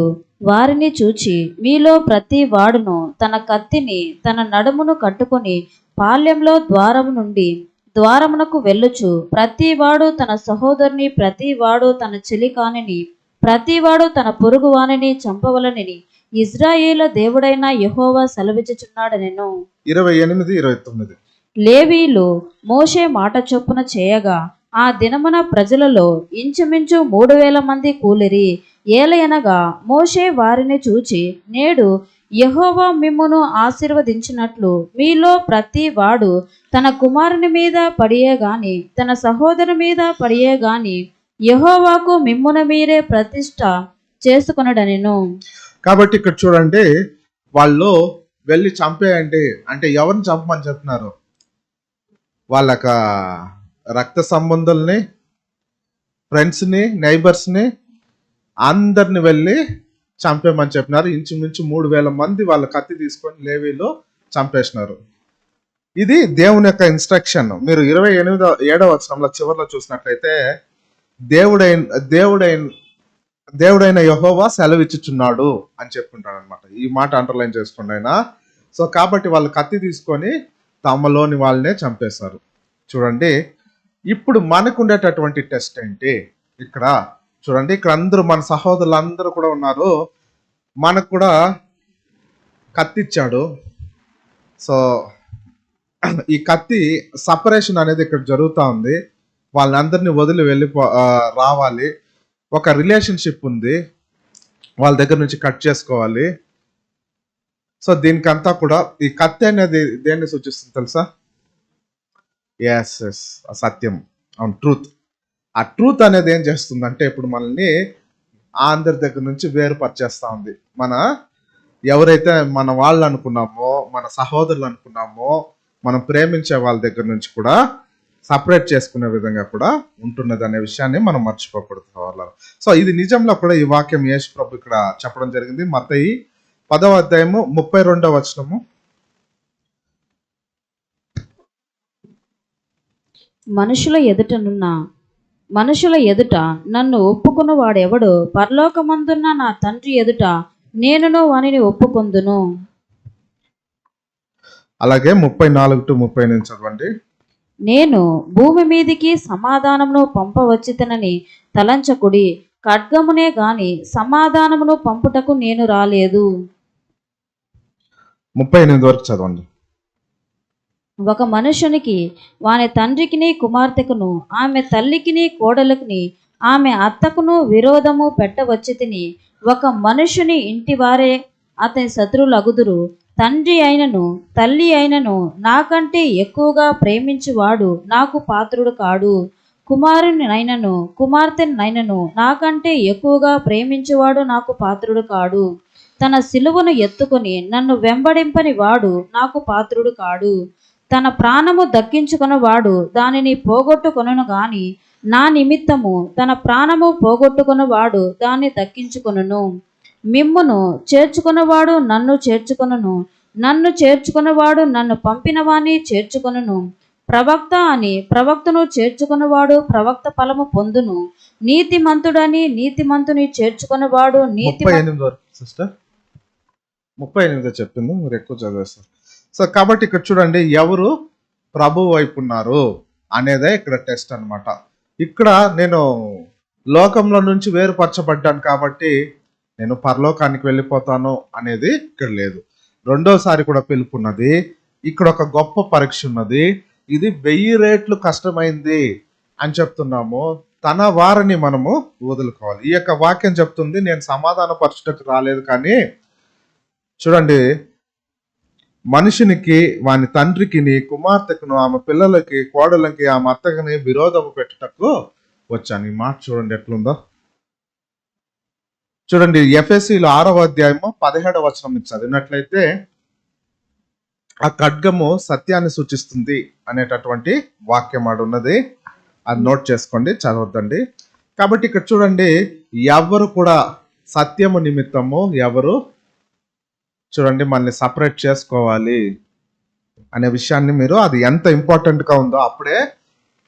S2: వారిని చూచి, మీలో ప్రతి వాడును తన కత్తిని తన నడుమును కట్టుకొని పాళ్యంలో ద్వారము నుండి ద్వారమునకు వెళ్ళుచు, ప్రతివాడు తన సహోదరుని, ప్రతివాడు తన చెలికానిని, ప్రతివాడు తన పొరుగువానిని చంపవలనని ఇజ్రాయేలు దేవుడైన యెహోవా సెలవిచ్చుచున్నాడనెను.
S1: 28, 29.
S2: లేవీలు మోషే మాట చొప్పున చేయగా ఆ దినమున ప్రజలలో ఇంచుమించు 3000 మంది కూలిరి. ఏలయనగా మోషే వారిని చూచి, నేడు యెహోవా మిమ్మును ఆశీర్వదించినట్లు మీలో ప్రతి వాడు తన కుమారుని మీద పడియే గాని, తన సహోదరు మీద పడియే గాని యెహోవాకు మిమ్మున మీరే ప్రతిష్ట చేసుకొనడనెను.
S1: కాబట్టి ఇక్కడ చూడండి, వాళ్ళు వెళ్ళి చంపేయండి అంటే ఎవరిని చంపమని చెప్తున్నారు? వాళ్ళక రక్త సంబంధుల్ని, ఫ్రెండ్స్ని, నైబర్స్ని అందరిని వెళ్ళి చంపేమని చెప్పినారు. ఇంచుమించు 3000 మంది వాళ్ళ కత్తి తీసుకొని లేవీలో చంపేసినారు. ఇది దేవుని యొక్క ఇన్స్ట్రక్షన్. మీరు 27వ వచనంలో చివరిలో చూసినట్లయితే, దేవుడైన యెహోవా సెలవిచ్చుచున్నాడు అని చెప్పుకుంటాడు అనమాట. ఈ మాట అండర్లైన్ చేసుకోండి ఆయన. సో కాబట్టి వాళ్ళు కత్తి తీసుకొని తమలోని వాళ్ళనే చంపేశారు. చూడండి, ఇప్పుడు మనకు ఉండేటటువంటి టెస్ట్ ఏంటి? ఇక్కడ చూడండి, ఇక్కడ అందరూ మన సహోదరులు అందరూ కూడా ఉన్నారు. మనకు కూడా కత్తి ఇచ్చాడు. సో ఈ కత్తి సపరేషన్ అనేది ఇక్కడ జరుగుతూ ఉంది. వాళ్ళందరినీ వదిలి రావాలి. ఒక రిలేషన్షిప్ ఉంది, వాళ్ళ దగ్గర నుంచి కట్ చేసుకోవాలి. సో దీనికంతా కూడా ఈ కత్తి అనేది దేన్ని సూచిస్తుంది తెలుసా? ఎస్, సత్యం, అవును, ట్రూత్. ఆ ట్రూత్ అనేది ఏం చేస్తుందంటే ఇప్పుడు మనల్ని అందరి దగ్గర నుంచి వేరుపరిచేస్తా ఉంది. ఎవరైతే మన వాళ్ళు అనుకున్నామో, మన సహోదరులు అనుకున్నామో, మనం ప్రేమించే వాళ్ళ దగ్గర నుంచి కూడా సపరేట్ చేసుకునే విధంగా కూడా ఉంటున్నది అనే విషయాన్ని మనం మర్చిపోకూడదు వాళ్ళ. సో ఇది నిజంలో కూడా ఈ వాక్యం యేసు ప్రభు ఇక్కడ చెప్పడం జరిగింది. మత్తయి 10వ అధ్యాయము 32వ వచనము.
S2: మనుషుల ఎదుట నన్ను ఒప్పుకున్న వాడెవడో పరలోకమందున్న నా తండ్రి ఎదుట నేనును వానిని ఒప్పుకొందును.
S1: అలాగే 34 to 38 చదవండి.
S2: నేను భూమి మీదికి సమాధానమును పంపవచ్చితనని తలంచకుడి, ఖడ్గమునే గాని సమాధానమును పంపుటకు నేను రాలేదు.
S1: 38 వరకు చదవండి.
S2: ఒక మనుషునికి వాని తండ్రికిని కుమార్తెకును ఆమె తల్లికిని కోడలికిని ఆమె అత్తకును విరోధము పెట్టవచ్చితిని. ఒక మనుషుని ఇంటివారే అతని శత్రువులగుదురు. తండ్రి అయినను తల్లి అయినను నాకంటే ఎక్కువగా ప్రేమించువాడు నాకు పాత్రుడు కాడు. కుమారునినైనను కుమార్తెనైనను నాకంటే ఎక్కువగా ప్రేమించువాడు నాకు పాత్రుడు కాడు. తన సిలువను ఎత్తుకొని నన్ను వెంబడింపని వాడు నాకు పాత్రుడు కాడు. తన ప్రాణము దక్కించుకొనవాడు దానిని పోగొట్టుకొనును గాని నా నిమిత్తము తన ప్రాణము పోగొట్టుకొనవాడు దాన్ని దక్కించుకొనును. మిమ్మును చేర్చుకొనవాడు నన్ను చేర్చుకొనును, నన్ను చేర్చుకొనవాడు నన్ను పంపిన వాణ్ణి చేర్చుకొనును. ప్రవక్త అని ప్రవక్తను చేర్చుకొనవాడు ప్రవక్త ఫలము పొందును. నీతిమంతుడని నీతిమంతుని చేర్చుకొనవాడు
S1: 38 వరకు సిస్టర్. 38 చెప్తుంది, మీరు ఎక్కువ చదివేస్తారు. సో కాబట్టి ఇక్కడ చూడండి, ఎవరు ప్రభు వైపు ఉన్నారు అనేదే ఇక్కడ టెస్ట్ అన్నమాట. ఇక్కడ నేను లోకంలో నుంచి వేరుపరచబడ్డాను కాబట్టి నేను పరలోకానికి వెళ్ళిపోతాను అనేది ఇక్కడ లేదు. రెండోసారి కూడా పిలుపున్నది. ఇక్కడ ఒక గొప్ప పరీక్ష ఉన్నది. ఇది 1000 రెట్లు కష్టమైంది అని చెప్తున్నాము. తన వారిని మనము వదులుకోవాలి. ఈ యొక్క వాక్యం చెప్తుంది, నేను సమాధాన పరచుటకు రాలేదు కానీ చూడండి, మనుషునికి వాని తండ్రికిని కుమార్తెకును ఆమె పిల్లలకి కోడలకి ఆమె అత్తకిని విరోధము పెట్టుటకు వచ్చాను. ఈ మాట చూడండి ఎట్లుందో. చూడండి, ఎఫెసీలో 6వ అధ్యాయము 17వ వచనం చదివినట్లయితే ఆ ఖడ్గము సత్యాన్ని సూచిస్తుంది అనేటటువంటి వాక్యం ఆడు ఉన్నది. అది నోట్ చేసుకోండి, చదవద్దండి. కాబట్టి ఇక్కడ చూడండి, ఎవరు కూడా సత్యము నిమిత్తము ఎవరు చూడండి మనల్ని సపరేట్ చేసుకోవాలి అనే విషయాన్ని మీరు, అది ఎంత ఇంపార్టెంట్గా ఉందో అప్పుడే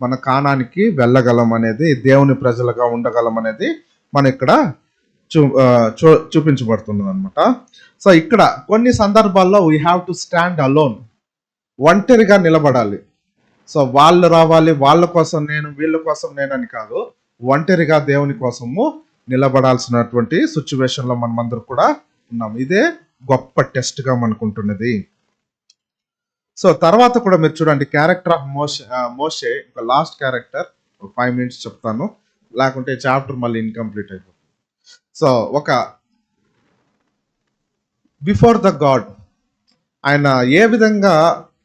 S1: మన కానానికి వెళ్ళగలం అనేది, దేవుని ప్రజలుగా ఉండగలం అనేది మనం ఇక్కడ చూపించబడుతున్నది అనమాట. సో ఇక్కడ కొన్ని సందర్భాల్లో we have to stand alone, ఒంటరిగా నిలబడాలి. సో వాళ్ళు రావాలి, వాళ్ళ కోసం నేను, వీళ్ళ కోసం నేనని కాదు, ఒంటరిగా దేవుని కోసము నిలబడాల్సినటువంటి సిచ్యువేషన్లో మనమందరూ కూడా ఉన్నాం. ఇదే గొప్ప టెస్ట్గా మనకుంటున్నది. సో తర్వాత కూడా మీరు చూడండి, క్యారెక్టర్ ఆఫ్ మోషే ఒక లాస్ట్ క్యారెక్టర్ 5 minutes చెప్తాను, లేకుంటే చాప్టర్ మళ్ళీ ఇన్కంప్లీట్ అయిపోతుంది. సో ఒక బిఫోర్ ద గాడ్ ఆయన ఏ విధంగా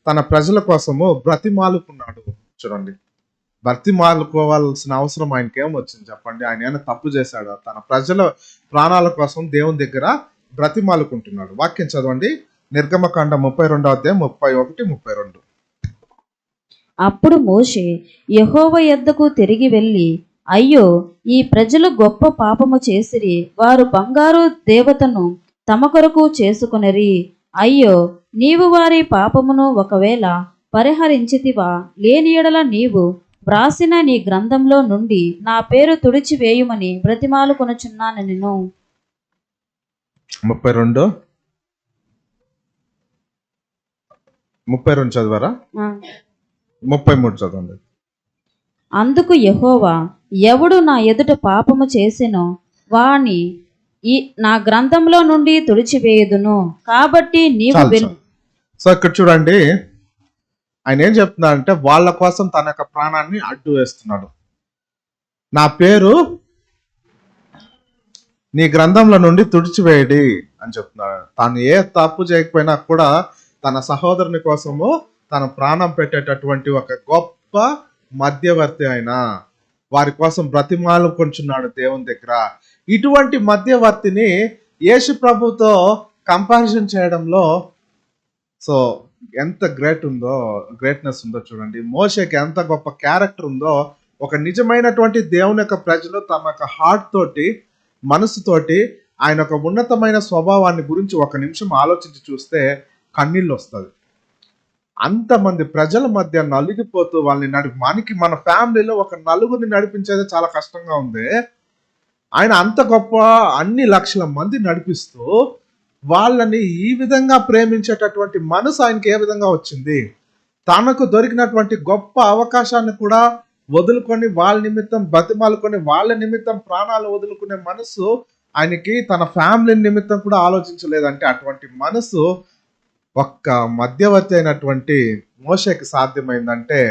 S1: తన ప్రజల కోసము బ్రతిమాలుకున్నాడు. చూడండి, బ్రతిమాలుకోవాల్సిన అవసరం ఆయనకి ఏం వచ్చింది చెప్పండి? ఆయన ఏమైనా తప్పు చేశాడు? తన ప్రజల ప్రాణాల కోసం దేవుని దగ్గర బ్రతిమాలుకుంటున్నాడు. వాక్యం చదవండి, నిర్గమకాండ 32వ అధ్యాయం 31, 32.
S2: అప్పుడు మోషే యెహోవా యొద్దకు తిరిగి వెళ్ళి, అయ్యో, ఈ ప్రజలు గొప్ప పాపము చేసిరి. వారు బంగారు దేవతను తమ కొరకు చేసుకొనిరి. అయ్యో, నీవు వారి పాపమును ఒకవేళ పరిహరించితివా, లేని యెడల నీవు వ్రాసిన నీ గ్రంథంలో నుండి నా పేరు తుడిచివేయుమని బ్రతిమాలుకొనుచున్నాను నేను.
S1: 32 చదివారా? 33 చదవండి.
S2: అందుకు యెహోవా, ఎవడు నా ఎదుట పాపము చేసెనో వాని నా గ్రంథంలో నుండి తుడిచివేయుదును. కాబట్టి నీవు
S1: సో ఇక్కడ చూడండి, ఆయన ఏం చెప్తున్నాడు అంటే వాళ్ళ కోసం తన యొక్క ప్రాణాన్ని అడ్డు వేస్తున్నాడు. నా పేరు నీ గ్రంథంలో నుండి తుడిచివేయడి అని చెప్తున్నాడు. తాను ఏ తప్పు చేయకపోయినా కూడా తన సహోదరుని కోసము తన ప్రాణం పెట్టేటటువంటి ఒక గొప్ప మధ్యవర్తి ఆయన. వారి కోసం బ్రతిమాలు కొంచున్నాడు దేవుని దగ్గర. ఇటువంటి మధ్యవర్తిని యేసు ప్రభుతో కంపారిజన్ చేయడంలో సో ఎంత గ్రేట్నెస్ ఉందో చూడండి. మోషేకి ఎంత గొప్ప క్యారెక్టర్ ఉందో, ఒక నిజమైనటువంటి దేవుని యొక్క ప్రజలు తమ యొక్క హార్ట్ తోటి, మనసుతోటి ఆయన ఒక ఉన్నతమైన స్వభావాన్ని గురించి ఒక నిమిషం ఆలోచించి చూస్తే కన్నీళ్ళు వస్తుంది. అంతమంది ప్రజల మధ్య నలిగిపోతూ వాళ్ళని మన ఫ్యామిలీలో ఒక నలుగురిని నడిపించేది చాలా కష్టంగా ఉంది. ఆయన అంత గొప్ప అన్ని లక్షల మంది నడిపిస్తూ వాళ్ళని ఈ విధంగా ప్రేమించేటటువంటి మనసు ఆయనకి ఏ విధంగా వచ్చింది? తనకు దొరికినటువంటి గొప్ప అవకాశాన్ని కూడా వదులుకొని వాళ్ళ నిమిత్తం బతిమాలుకొని వాళ్ళ నిమిత్తం ప్రాణాలు వదులుకునే మనసు ఆయనకి తన ఫ్యామిలీ నిమిత్తం కూడా ఆలోచించలేదంటే అటువంటి మనసు ఒక్క మధ్యవర్తి అయినటువంటి మోషేకి సాధ్యమైందంటే,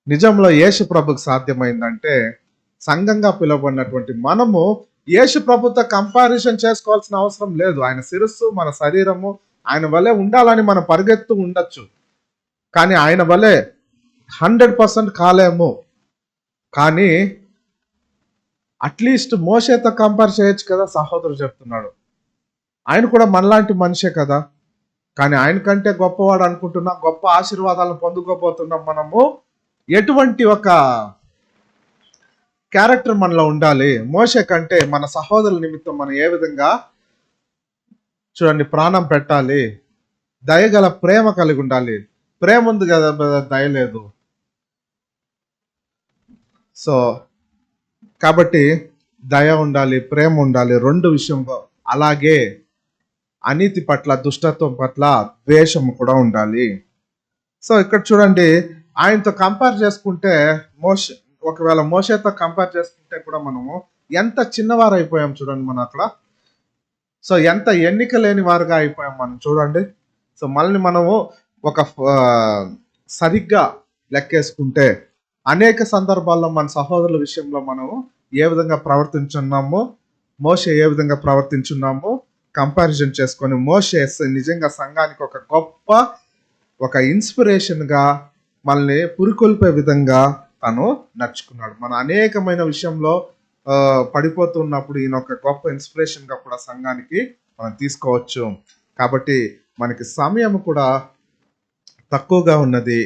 S1: నిజంలో యేసు ప్రభుకి సాధ్యమైందంటే, సంఘంగా పిలువబడినటువంటి మనము యేసు ప్రభుతో కంపారిజన్ చేసుకోవాల్సిన అవసరం లేదు. ఆయన శిరస్సు, మన శరీరము ఆయన వలె ఉండాలని మనం పరిగెత్తు ఉండొచ్చు, కానీ ఆయన వలె 100% కాలేము. కానీ అట్లీస్ట్ మోషేతో కంపేర్ చేయొచ్చు కదా. సహోదరుడు చెప్తున్నాడు, ఆయన కూడా మనలాంటి మనిషే కదా, కానీ ఆయన కంటే గొప్పవాడు అనుకుంటున్నాం, గొప్ప ఆశీర్వాదాలను పొందుకోబోతున్నాం. మనము ఎటువంటి ఒక క్యారెక్టర్ మనలో ఉండాలి? మోషే కంటే మన సహోదరుల నిమిత్తం మనం ఏ విధంగా చూడండి ప్రాణం పెట్టాలి, దయగల ప్రేమ కలిగి ఉండాలి. ప్రేమ ఉంది కదా, దయ లేదు. సో కాబట్టి దయ ఉండాలి, ప్రేమ ఉండాలి, రెండు విషయంలో. అలాగే అనీతి పట్ల, దుష్టత్వం పట్ల ద్వేషము కూడా ఉండాలి. సో ఇక్కడ చూడండి, ఆయనతో కంపేర్ చేసుకుంటే ఒకవేళ మోషేతో కంపేర్ చేసుకుంటే కూడా మనము ఎంత చిన్నవారు అయిపోయాం చూడండి మనం అక్కడ. సో ఎంత ఎన్నిక లేని వారుగా అయిపోయాం మనం చూడండి. సో మనల్ని మనము ఒక సరిగ్గా లెక్కేసుకుంటే అనేక సందర్భాల్లో మన సహోదరుల విషయంలో మనము ఏ విధంగా ప్రవర్తించున్నామో, మోషే ఏ విధంగా ప్రవర్తించున్నామో కంపారిజన్ చేసుకొని, మోషే నిజంగా సంఘానికి ఒక గొప్ప ఒక ఇన్స్పిరేషన్గా మనల్ని పురికొల్పే విధంగా తను నడుచుకున్నాడు. మన అనేకమైన విషయంలో పడిపోతున్నప్పుడు ఈయన ఒక గొప్ప ఇన్స్పిరేషన్గా కూడా సంఘానికి మనం తీసుకోవచ్చు. కాబట్టి మనకి సమయం కూడా తక్కువగా ఉన్నది,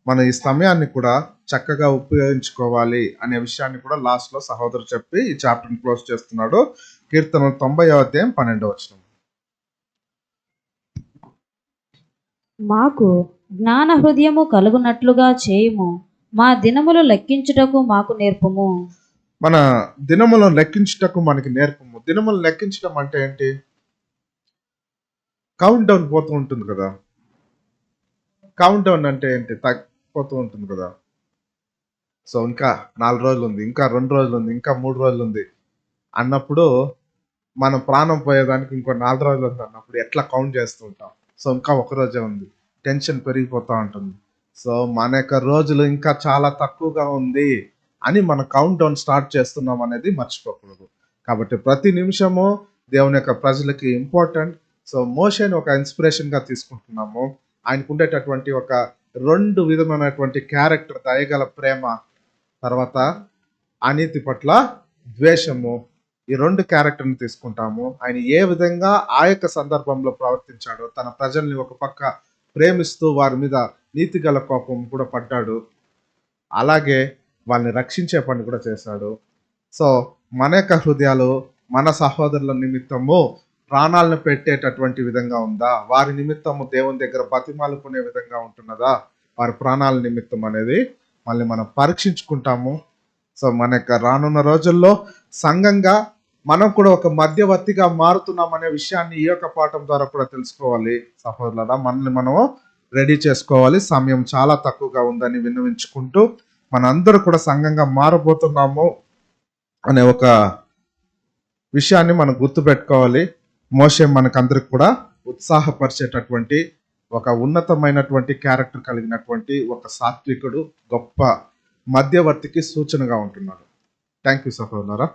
S1: మన ఈ సమయాన్ని కూడా చక్కగా ఉపయోగించుకోవాలి అనే విషయాన్ని కూడా లాస్ట్లో సహోదరు చెప్పి ఈ చాప్టర్ని క్లోజ్ చేస్తున్నాడు. కీర్తన 90వ అధ్యాయం 12వ వచనం.
S2: మాకు జ్ఞాన హృదయము కలుగునట్లుగా చేయుము, మా దినములు లెక్కించుటకు మాకు నేర్పము.
S1: మన దినములను లెక్కించుటకు మనకి నేర్పము. దినములు లెక్కించడం అంటే ఏంటి? కౌంట్ డౌన్ పోతూ ఉంటుంది కదా. కౌంట్ డౌన్ అంటే ఏంటి? తగ్గిపోతూ ఉంటుంది కదా. సో ఇంకా 4 రోజులు ఉంది, ఇంకా 2 రోజులు ఉంది, ఇంకా 3 రోజులు ఉంది అన్నప్పుడు, మనం ప్రాణం పోయేదానికి ఇంకో 4 రోజులు ఉంది అన్నప్పుడు ఎట్లా కౌంట్ చేస్తూ ఉంటాం? సో ఇంకా 1 రోజే ఉంది, టెన్షన్ పెరిగిపోతూ ఉంటుంది. సో మన యొక్క రోజులు ఇంకా చాలా తక్కువగా ఉంది అని మనం కౌంట్ డౌన్ స్టార్ట్ చేస్తున్నాం అనేది మర్చిపోకూడదు. కాబట్టి ప్రతి నిమిషము దేవుని యొక్క ప్రజలకి ఇంపార్టెంట్. సో మోషేని ఒక ఇన్స్పిరేషన్గా తీసుకుంటున్నాము. ఆయనకు ఉండేటటువంటి ఒక 2 విధమైనటువంటి క్యారెక్టర్, దయగల ప్రేమ, తర్వాత అనీతి పట్ల ద్వేషము, ఈ 2 క్యారెక్టర్ని తీసుకుంటాము. ఆయన ఏ విధంగా ఆ యొక్క సందర్భంలో ప్రవర్తించాడో, తన ప్రజల్ని ఒక పక్క ప్రేమిస్తూ వారి మీద నీతిగల కోపం కూడా పడ్డాడు, అలాగే వాళ్ళని రక్షించే పని కూడా చేశాడు. సో మన యొక్క హృదయాలు మన సహోదరుల నిమిత్తము ప్రాణాలను పెట్టేటటువంటి విధంగా ఉందా? వారి నిమిత్తము దేవుని దగ్గర బతిమాలుకునే విధంగా ఉంటున్నదా? వారి ప్రాణాల నిమిత్తం అనేది మళ్ళీ మనం పరీక్షించుకుంటాము. సో మన యొక్క రానున్న రోజుల్లో సంఘంగా మనం కూడా ఒక మధ్యవర్తిగా మారుతున్నాం అనే విషయాన్ని ఈ యొక్క పాఠం ద్వారా కూడా తెలుసుకోవాలి సహోదరులారా. మనల్ని మనము రెడీ చేసుకోవాలి. సమయం చాలా తక్కువగా ఉందని విన్నవించుకుంటూ, మనందరూ కూడా సంఘంగా మారబోతున్నాము అనే ఒక విషయాన్ని మనం గుర్తుపెట్టుకోవాలి. మోషే మనకందరికి కూడా ఉత్సాహపరిచేటటువంటి ఒక ఉన్నతమైనటువంటి క్యారెక్టర్ కలిగినటువంటి ఒక సాత్వికుడు, గొప్ప మధ్యవర్తికి సూచనగా ఉంటున్నాడు. థ్యాంక్ యూ సహోదరులారా.